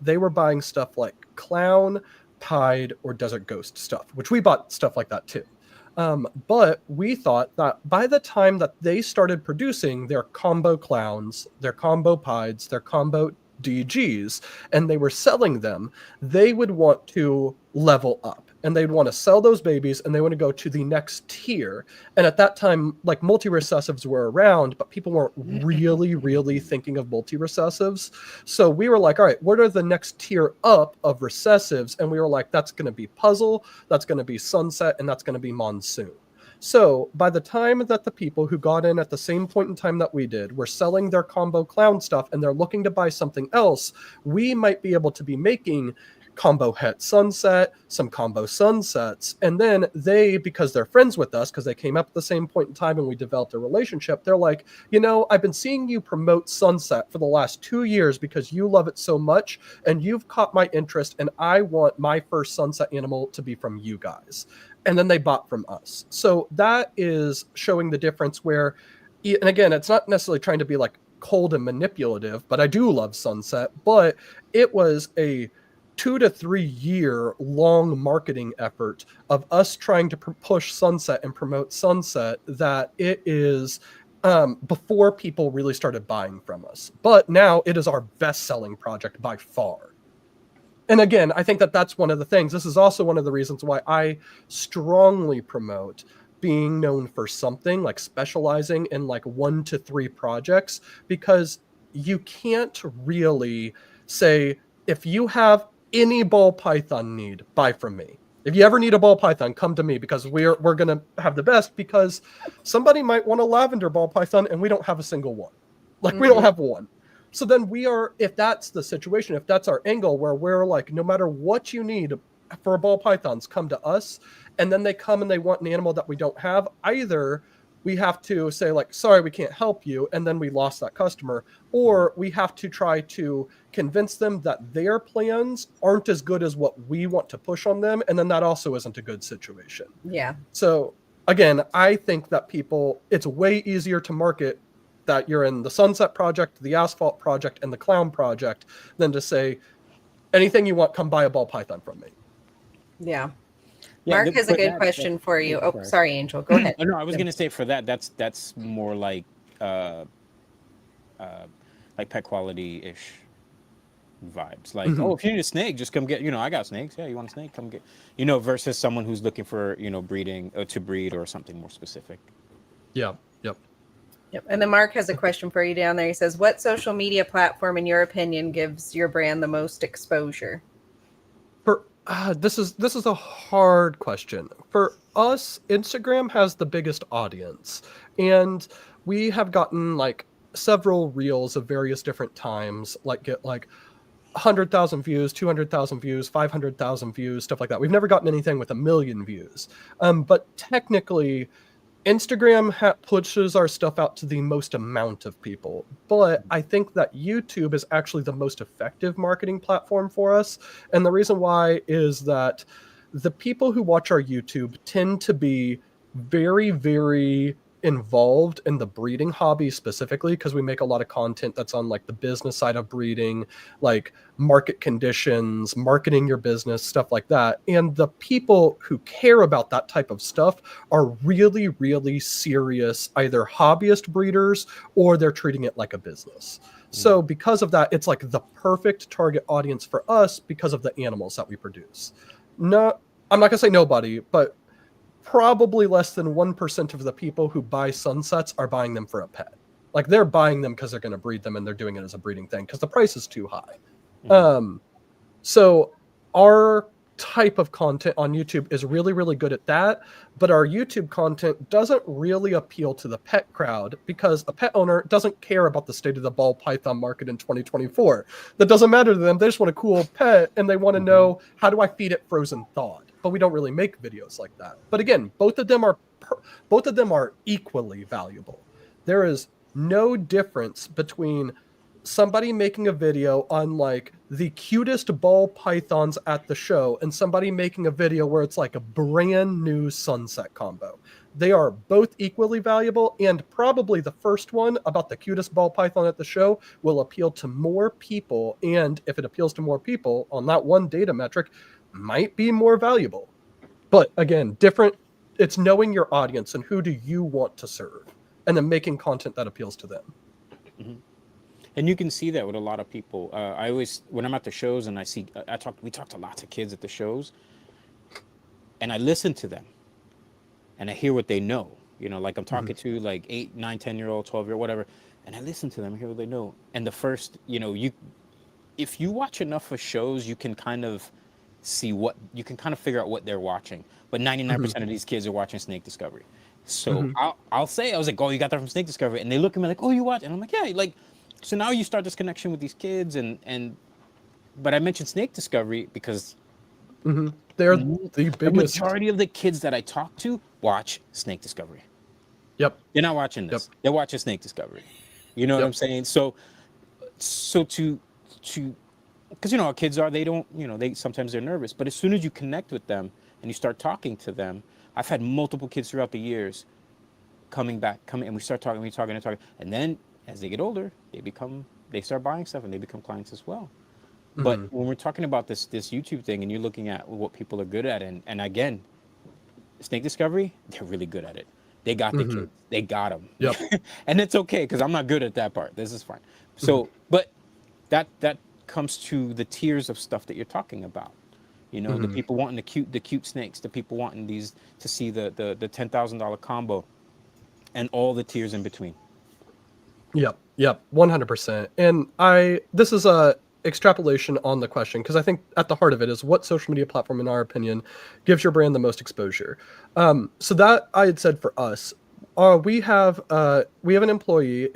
they were buying stuff like clown, pied, or desert ghost stuff, which we bought stuff like that too. But we thought that by the time that they started producing their combo clowns, their combo pieds, their combo DGs and they were selling them, they would want to level up and they'd want to sell those babies and they want to go to the next tier. And at that time, like multi-recessives were around, but people weren't really thinking of multi-recessives. So we were like, all right, what are the next tier up of recessives? And we were like, that's going to be Puzzle, that's going to be Sunset, and that's going to be Monsoon. So by the time that the people who got in at the same point in time that we did were selling their combo clown stuff and they're looking to buy something else, we might be able to be making combo Het Sunset, some combo Sunsets, and then they, because they're friends with us, because they came up at the same point in time and we developed a relationship, they're like, you know, I've been seeing you promote Sunset for the last 2 years because you love it so much and you've caught my interest and I want my first Sunset animal to be from you guys. And then they bought from us. So that is showing the difference where, and again, it's not necessarily trying to be like cold and manipulative, but I do love Sunset, but it was a 2 to 3 year long marketing effort of us trying to push Sunset and promote Sunset that it is before people really started buying from us. But now it is our best selling project by far. And again, I think that that's one of the things. This is also one of the reasons why I strongly promote being known for something, like specializing in like 1 to 3 projects, because you can't really say, if you have any ball python need, buy from me. If you ever need a ball python, come to me because we're going to have the best, because somebody might want a lavender ball python and we don't have a single one. Like we don't have one. So then we are, if that's the situation, if that's our angle where we're like, no matter what you need for ball pythons, come to us. And then they come and they want an animal that we don't have. Either we have to say like, sorry, we can't help you. And then we lost that customer. Or we have to try to convince them that their plans aren't as good as what we want to push on them. And then that also isn't a good situation. Yeah. So again, I think that it's way easier to market that you're in the Sunset project, the Asphalt project, and the Clown project than to say, anything you want, come buy a ball python from me. Yeah. Mark has a good question for you. Oh, sorry, Angel. Go ahead. No, I was going to say for that's more like pet quality-ish vibes. Like, oh, if you need a snake, just come get, I got snakes. Yeah, you want a snake? Come get, versus someone who's looking for, breeding or to breed or something more specific. Yeah. Yep. And then Mark has a question for you down there. He says, what social media platform, in your opinion, gives your brand the most exposure? This is a hard question. For us, Instagram has the biggest audience. And we have gotten like several reels of various different times, like get like 100,000 views, 200,000 views, 500,000 views, stuff like that. We've never gotten anything with 1 million views. But technically, Instagram pushes our stuff out to the most amount of people, but I think that YouTube is actually the most effective marketing platform for us. And the reason why is that the people who watch our YouTube tend to be very, very involved in the breeding hobby specifically, because we make a lot of content that's on like the business side of breeding, like market conditions, marketing your business, stuff like that. And the people who care about that type of stuff are really, really serious, either hobbyist breeders or they're treating it like a business. So because of that, it's like the perfect target audience for us because of the animals that we produce. No, I'm not gonna say nobody, but probably less than 1% of the people who buy Sunsets are buying them for a pet. Like they're buying them because they're going to breed them and they're doing it as a breeding thing because the price is too high. So our type of content on YouTube is really, really good at that. But our YouTube content doesn't really appeal to the pet crowd because a pet owner doesn't care about the state of the ball python market in 2024. That doesn't matter to them. They just want a cool pet and they want to know, how do I feed it frozen thawed? But we don't really make videos like that. But again, both of them are equally valuable. There is no difference between somebody making a video on like the cutest ball pythons at the show and somebody making a video where it's like a brand new Sunset combo. They are both equally valuable, and probably the first one about the cutest ball python at the show will appeal to more people. And if it appeals to more people on that one data metric, might be more valuable. But again, it's knowing your audience and who do you want to serve and then making content that appeals to them. And you can see that with a lot of people. I always, when I'm at the shows and we talk to lots of kids at the shows, and I listen to them, and I hear what they know. You know, like I'm talking to like 8, 9, 10-year-old, 12-year-old, whatever, and I listen to them and hear what they know. And the first, you know, if you watch enough of shows, you can kind of figure out what they're watching. But 99% of these kids are watching Snake Discovery. So I'll say, I was like, oh, you got that from Snake Discovery, and they look at me like, oh, you watch, and I'm like, yeah, like. So now you start this connection with these kids, but I mentioned Snake Discovery because they're the biggest. The majority of the kids that I talk to watch Snake Discovery. Yep. They're not watching this. They're watching Snake Discovery. You know what I'm saying? So to because you know how kids are, they don't, you know, sometimes they're nervous, but as soon as you connect with them and you start talking to them, I've had multiple kids throughout the years coming, and we start talking, and then as they get older, they start buying stuff and they become clients as well. But when we're talking about this YouTube thing and you're looking at what people are good at, and again, Snake Discovery, they're really good at it. They got the kids. They got them. Yep. And it's okay because I'm not good at that part. This is fine. So, but that comes to the tiers of stuff that you're talking about. You know, the people wanting the cute snakes, the people wanting to see the $10,000 combo, and all the tiers in between. Yep, 100%. And this is a extrapolation on the question, because I think at the heart of it is what social media platform, in our opinion, gives your brand the most exposure. So that I had said for us, we have an employee.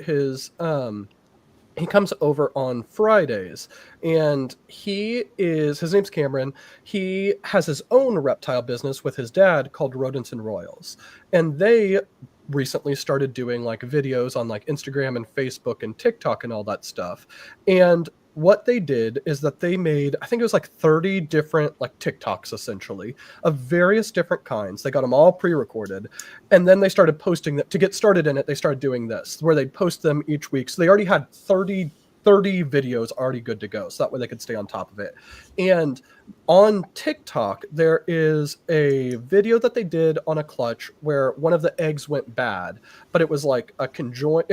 He comes over on Fridays, and his name's Cameron. He has his own reptile business with his dad called Rodents and Royals, and they recently started doing like videos on like Instagram and Facebook and TikTok and all that stuff. And what they did is that they made, I think it was like 30 different like TikToks essentially of various different kinds. They got them all pre-recorded, and then they started posting them. To get started in it, they started doing this where they'd post them each week. So they already had 30 videos already good to go, so that way they could stay on top of it. And on TikTok, there is a video that they did on a clutch where one of the eggs went bad, but it was like a conjoined,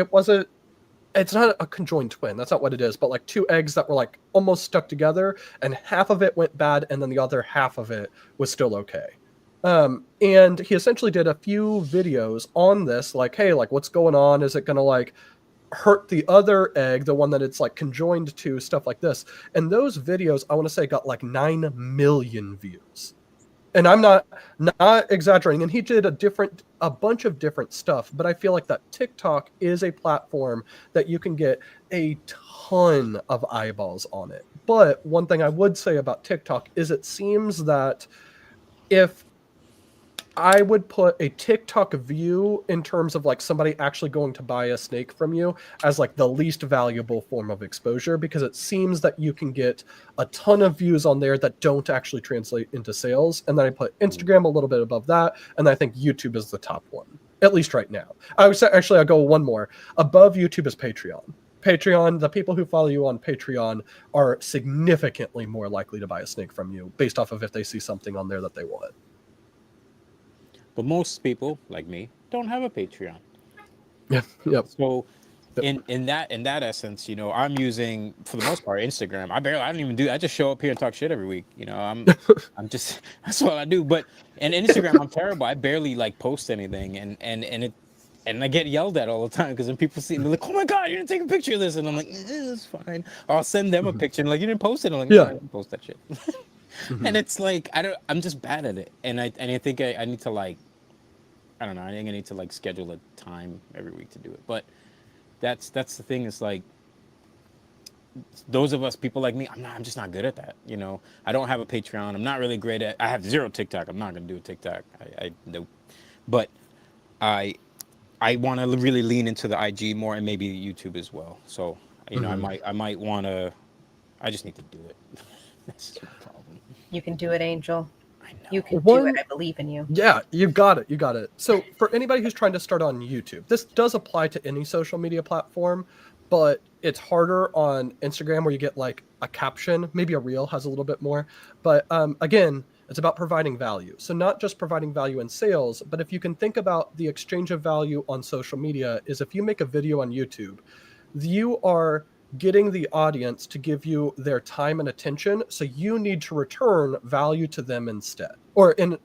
it's not a conjoined twin, that's not what it is, but like two eggs that were like almost stuck together, and half of it went bad and then the other half of it was still okay. And he essentially did a few videos on this, like, hey, like what's going on? Is it gonna like hurt the other egg, the one that it's like conjoined to, stuff like this. And those videos, I want to say, got like 9 million views. And I'm not exaggerating. And he did a bunch of different stuff, but I feel like that TikTok is a platform that you can get a ton of eyeballs on it. But one thing I would say about TikTok is it seems that if I would put a TikTok view in terms of like somebody actually going to buy a snake from you as like the least valuable form of exposure, because it seems that you can get a ton of views on there that don't actually translate into sales. And then I put Instagram a little bit above that, and I think YouTube is the top one, at least right now. I would say, actually, I'll go one more. Above YouTube is Patreon. Patreon, the people who follow you on Patreon are significantly more likely to buy a snake from you based off of if they see something on there that they want. But most people, like me, don't have a Patreon. Yeah. Yep. So in that essence, you know, I'm using, for the most part, Instagram. I don't even do, I just show up here and talk shit every week. You know, I'm just, that's what I do. But in Instagram, I'm terrible. I barely like post anything, and I get yelled at all the time because when people see me, like, oh my God, you didn't take a picture of this. And I'm like, it's fine. Or I'll send them a picture and like, you didn't post it. I'm like, yeah, I didn't post that shit. And it's like, I'm just bad at it. And I think I need to like, I don't know. I think I need to like schedule a time every week to do it. But that's the thing. Is like those of us, people like me, I'm just not good at that. You know, I don't have a Patreon. I'm not really great at. I have 0 TikTok. I'm not gonna do a TikTok. I nope. But I want to really lean into the IG more, and maybe YouTube as well. So you know, I might want to. I just need to do it. That's my problem. You can do it, Angel. You can do it. I believe in you. Yeah, you got it. So for anybody who's trying to start on YouTube, this does apply to any social media platform, but it's harder on Instagram where you get like a caption. Maybe a reel has a little bit more. But again, it's about providing value. So not just providing value in sales, but if you can think about the exchange of value on social media is if you make a video on YouTube, you are getting the audience to give you their time and attention, so you need to return value to them instead, or in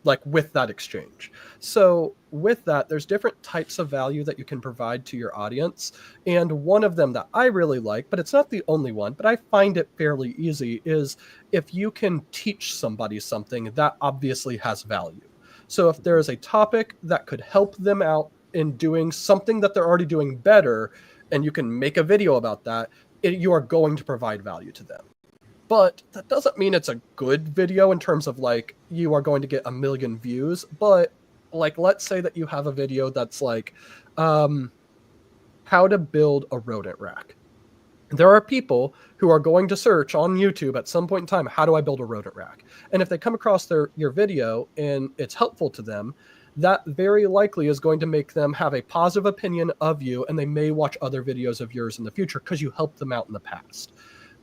like with that exchange. So with that, there's different types of value that you can provide to your audience, and one of them that I really like, but it's not the only one, but I find it fairly easy, is if you can teach somebody something that obviously has value. So if there is a topic that could help them out in doing something that they're already doing better, and you can make a video about that, you are going to provide value to them. But that doesn't mean it's a good video in terms of like you are going to get 1 million views. But like, let's say that you have a video that's like how to build a rodent rack. There are people who are going to search on YouTube at some point in time, how do I build a rodent rack? And if they come across your video and it's helpful to them, that very likely is going to make them have a positive opinion of you, and they may watch other videos of yours in the future because you helped them out in the past.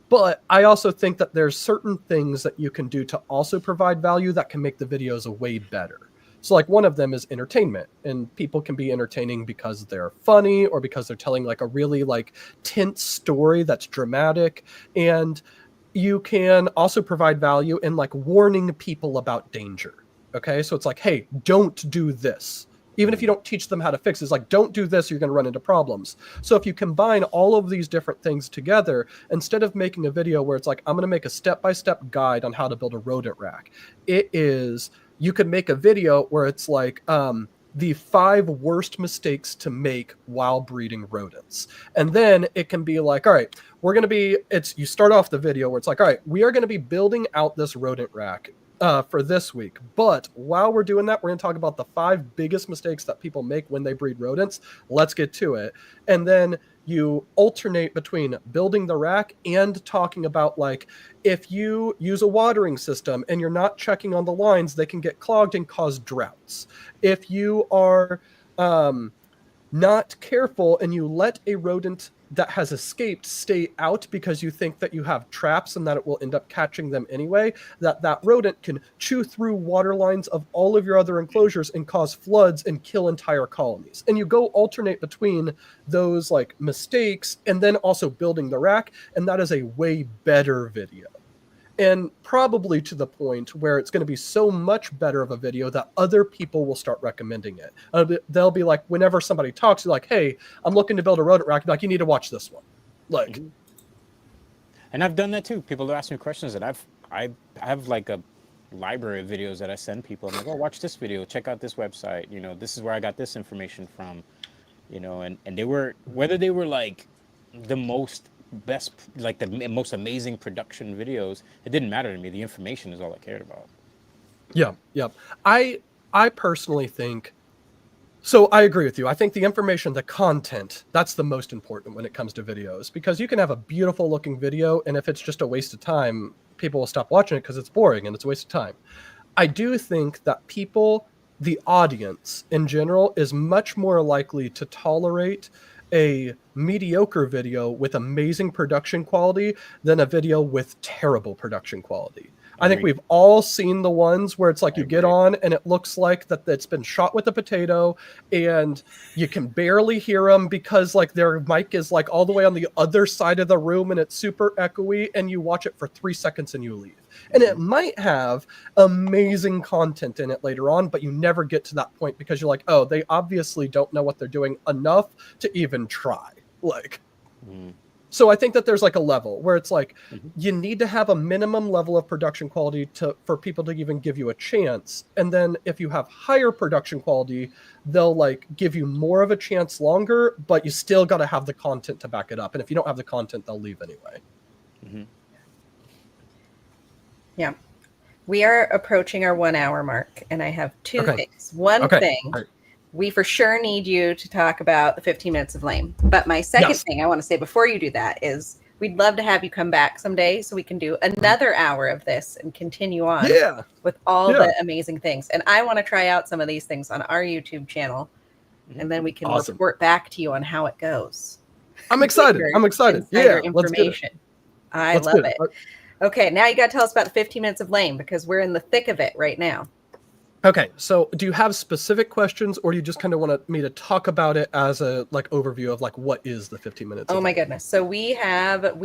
But I also think that there's certain things that you can do to also provide value that can make the videos way better. So like one of them is entertainment, and people can be entertaining because they're funny or because they're telling like a really like tense story that's dramatic. And you can also provide value in like warning people about danger. Okay, so it's like, hey, don't do this. Even if you don't teach them how to fix it, it's like, don't do this, you're going to run into problems. So if you combine all of these different things together, instead of making a video where it's like, I'm going to make a step-by-step guide on how to build a rodent rack, you could make a video where it's like, the 5 worst mistakes to make while breeding rodents. And then it can be like, all right, you start off the video where it's like, all right, we are going to be building out this rodent rack for this week. But while we're doing that, we're going to talk about the 5 biggest mistakes that people make when they breed rodents. Let's get to it. And then you alternate between building the rack and talking about like, if you use a watering system and you're not checking on the lines, they can get clogged and cause droughts. If you are not careful and you let a rodent that has escaped stay out because you think that you have traps and that it will end up catching them anyway, that rodent can chew through water lines of all of your other enclosures and cause floods and kill entire colonies. And you go alternate between those like mistakes and then also building the rack, and that is a way better video. And probably to the point where it's going to be so much better of a video that other people will start recommending it. They'll be like, whenever somebody talks, you're like, hey, I'm looking to build a rodent rack. Like, you need to watch this one. Like, and I've done that too. People ask me questions, and I have like a library of videos that I send people. I'm like, oh, watch this video. Check out this website. You know, this is where I got this information from. You know, and they were, whether they were like the most best, like the most amazing production videos, it didn't matter to me. The information is all I cared about. Yeah. I personally think, so I agree with you. I think the information, the content, that's the most important when it comes to videos, because you can have a beautiful looking video, and if it's just a waste of time, people will stop watching it because it's boring and it's a waste of time. I do think that people, the audience in general, is much more likely to tolerate a mediocre video with amazing production quality than a video with terrible production quality. I think we've all seen the ones where it's like you get on and it looks like that it's been shot with a potato and you can barely hear them because like their mic is like all the way on the other side of the room and it's super echoey, and you watch it for 3 seconds and you leave. And it might have amazing content in it later on, but you never get to that point because you're like, oh, they obviously don't know what they're doing enough to even try. Like, so I think that there's like a level where it's like you need to have a minimum level of production quality for people to even give you a chance. And then if you have higher production quality, they'll like give you more of a chance longer, but you still got to have the content to back it up. And if you don't have the content, they'll leave anyway. Yeah. We are approaching our 1 hour mark, and I have 2 things. One thing, we for sure need you to talk about the 15 minutes of lame. But my second thing I want to say before you do that is we'd love to have you come back someday so we can do another hour of this and continue on with all the amazing things. And I want to try out some of these things on our YouTube channel, and then we can report back to you on how it goes. I'm excited. Yeah, information. I love it. Okay, now you got to tell us about the 15 minutes of lame, because we're in the thick of it right now. Okay, so do you have specific questions, or do you just kind of want me to talk about it as a like overview of like what is the 15 minutes? Oh my goodness. So we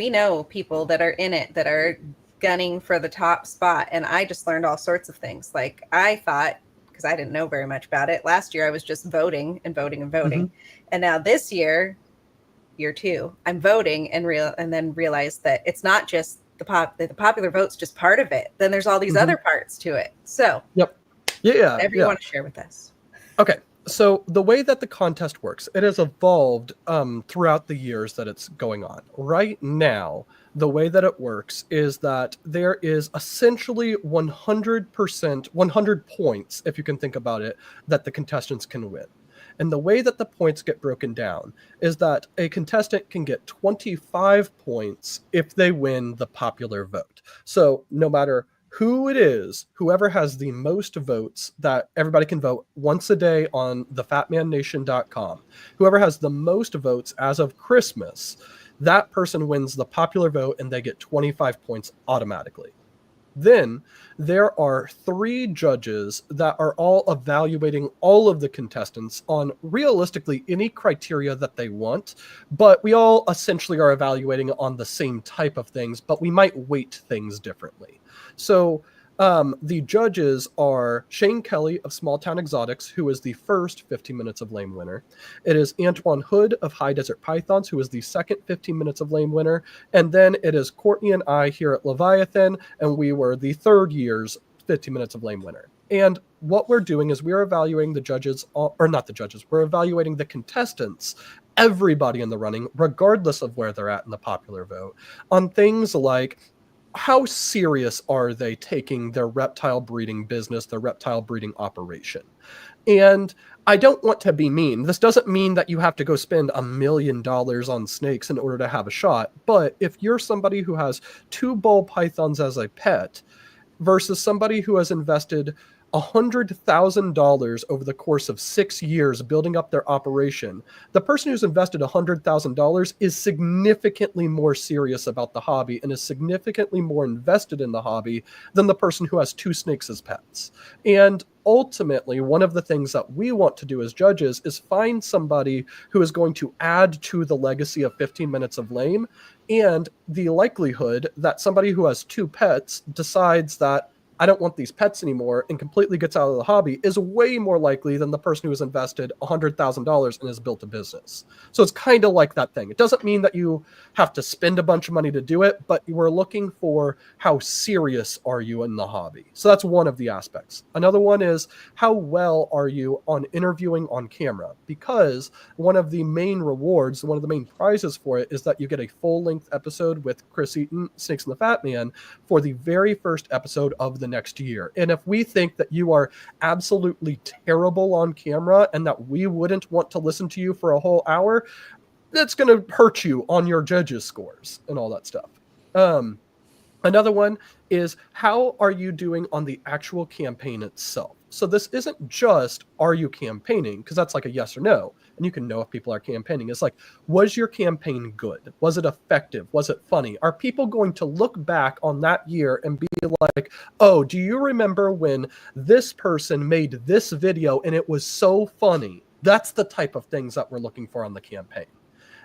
know people that are in it that are gunning for the top spot, and I just learned all sorts of things. Like I thought, because I didn't know very much about it. Last year I was just voting and voting and voting. Mm-hmm. And now this year 2, I'm voting and then realized that it's not just the popular vote's just part of it. Then there's all these other parts to it. So yep. Yeah. Whatever you want to share with us. Okay. So the way that the contest works, it has evolved throughout the years that it's going on. Right now, the way that it works is that there is essentially 100%, 100 points, if you can think about it, that the contestants can win. And the way that the points get broken down is that a contestant can get 25 points if they win the popular vote. So no matter who it is, whoever has the most votes, that everybody can vote once a day on thefatmannation.com. Whoever has the most votes as of Christmas, that person wins the popular vote and they get 25 points automatically. Then there are 3 judges that are all evaluating all of the contestants on realistically any criteria that they want, but we all essentially are evaluating on the same type of things, but we might weight things differently. So the judges are Shane Kelly of Small Town Exotics, who is the first 15 Minutes of Lame winner. It is Antoine Hood of High Desert Pythons, who is the second 15 Minutes of Lame winner. And then it is Courtney and I here at Leviathan, and we were the third year's 15 Minutes of Lame winner. And what we're doing is we're evaluating the judges, or not the judges, we're evaluating the contestants, everybody in the running, regardless of where they're at in the popular vote, on things like how serious are they taking their reptile breeding business, their reptile breeding operation? And I don't want to be mean. This doesn't mean that you have to go spend $1 million on snakes in order to have a shot. But if you're somebody who has 2 ball pythons as a pet versus somebody who has invested $100,000 over the course of 6 years building up their operation, the person who's invested $100,000 is significantly more serious about the hobby and is significantly more invested in the hobby than the person who has 2 snakes as pets. And ultimately, one of the things that we want to do as judges is find somebody who is going to add to the legacy of 15 Minutes of Lame, and the likelihood that somebody who has 2 pets decides that I don't want these pets anymore and completely gets out of the hobby is way more likely than the person who has invested $100,000 and has built a business. So it's kind of like that thing. It doesn't mean that you have to spend a bunch of money to do it, but we're looking for how serious are you in the hobby. So that's one of the aspects. Another one is how well are you on interviewing on camera? Because one of the main rewards, one of the main prizes for it is that you get a full-length episode with Chris Eaton, Snakes and the Fat Man, for the very first episode of the next year. And if we think that you are absolutely terrible on camera and that we wouldn't want to listen to you for a whole hour, that's going to hurt you on your judges' scores and all that stuff. Another one is how are you doing on the actual campaign itself? So this isn't just are you campaigning, because that's like a yes or no, and you can know if people are campaigning. It's like, was your campaign good? Was it effective? Was it funny? Are people going to look back on that year and be like, oh, do you remember when this person made this video and it was so funny? That's the type of things that we're looking for on the campaign.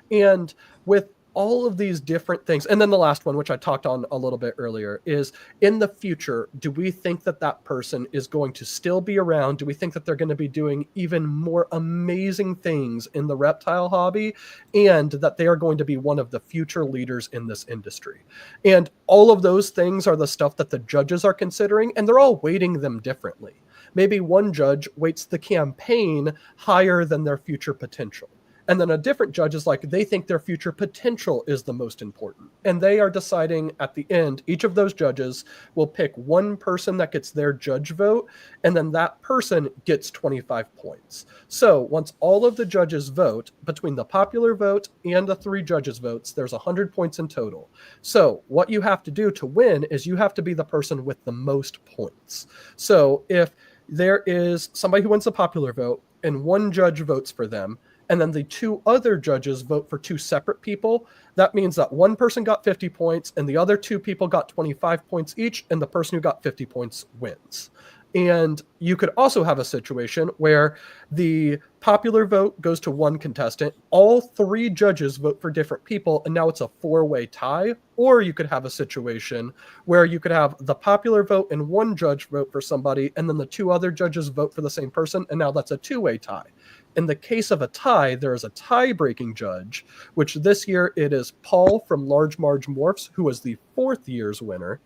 And with all of these different things, and then the last one, which I talked on a little bit earlier, is in the future, do we think that that person is going to still be around? Do we think that they're going to be doing even more amazing things in the reptile hobby, and that they are going to be one of the future leaders in this industry? And all of those things are the stuff that the judges are considering, and they're all weighting them differently. Maybe one judge weights the campaign higher than their future potential. And then a different judge is like, they think their future potential is the most important. And they are deciding at the end, each of those judges will pick one person that gets their judge vote, and then that person gets 25 points. So once all of the judges vote, between the popular vote and the 3 judges' votes, there's 100 points in total. So what you have to do to win is you have to be the person with the most points. So if there is somebody who wins the popular vote and one judge votes for them, and then the 2 other judges vote for 2 separate people, that means that one person got 50 points and the other 2 people got 25 points each, and the person who got 50 points wins. And you could also have a situation where the popular vote goes to one contestant, all 3 judges vote for different people, and now it's a 4-way tie. Or you could have a situation where you could have the popular vote and 1 judge vote for somebody, and then the 2 other judges vote for the same person, and now that's a 2-way tie. In the case of a tie, there is a tie-breaking judge, which this year it is Paul from Large Marge Morphs, who was the 4th year's winner.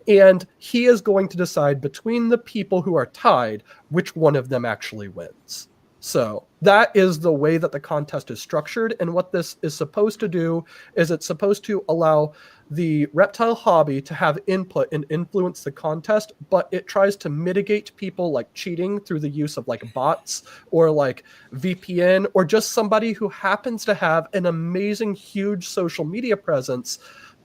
And he is going to decide between the people who are tied which one of them actually wins. So that is the way that the contest is structured. And what this is supposed to do is it's supposed to allow the reptile hobby to have input and influence the contest, but it tries to mitigate people like cheating through the use of like bots or like VPN or just somebody who happens to have an amazing, huge social media presence,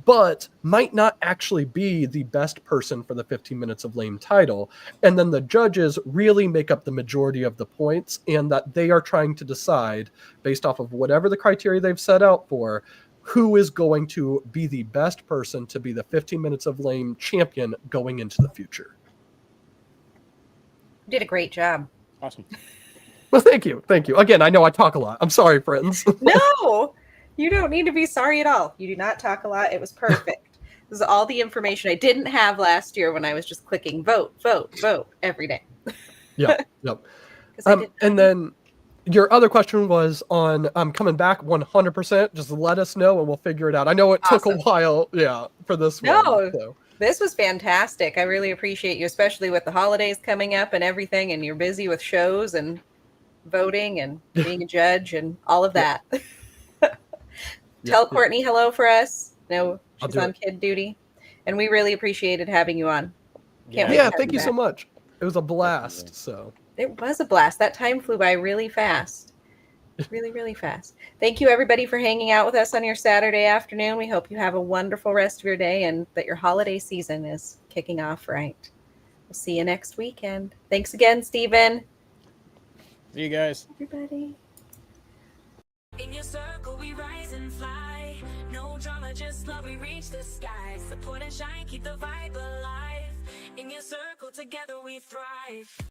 but might not actually be the best person for the 15 Minutes of Lame title. And then the judges really make up the majority of the points, and that they are trying to decide, based off of whatever the criteria they've set out for, who is going to be the best person to be the 15 Minutes of Lame champion going into the future. You did a great job. Awesome. Well, thank you. Thank you. Again, I know I talk a lot. I'm sorry, friends. No! You don't need to be sorry at all. You do not talk a lot. It was perfect. This is all the information I didn't have last year when I was just clicking vote, vote, vote every day. Yep. And then your other question was on coming back 100%. Just let us know and we'll figure it out. I know it took a while, for this one. So. This was fantastic. I really appreciate you, especially with the holidays coming up and everything, and you're busy with shows and voting and being a judge and all of that. Tell Courtney hello for us. No, she's on kid duty. And we really appreciated having you on. Thank you so much. It was a blast. So it was a blast. That time flew by really fast. Really, really fast. Thank you, everybody, for hanging out with us on your Saturday afternoon. We hope you have a wonderful rest of your day and that your holiday season is kicking off right. We'll see you next weekend. Thanks again, Stephen. See you guys. Everybody. In your circle we rise and fly. No drama, just love, we reach the sky. Support and shine, keep the vibe alive. In your circle together we thrive.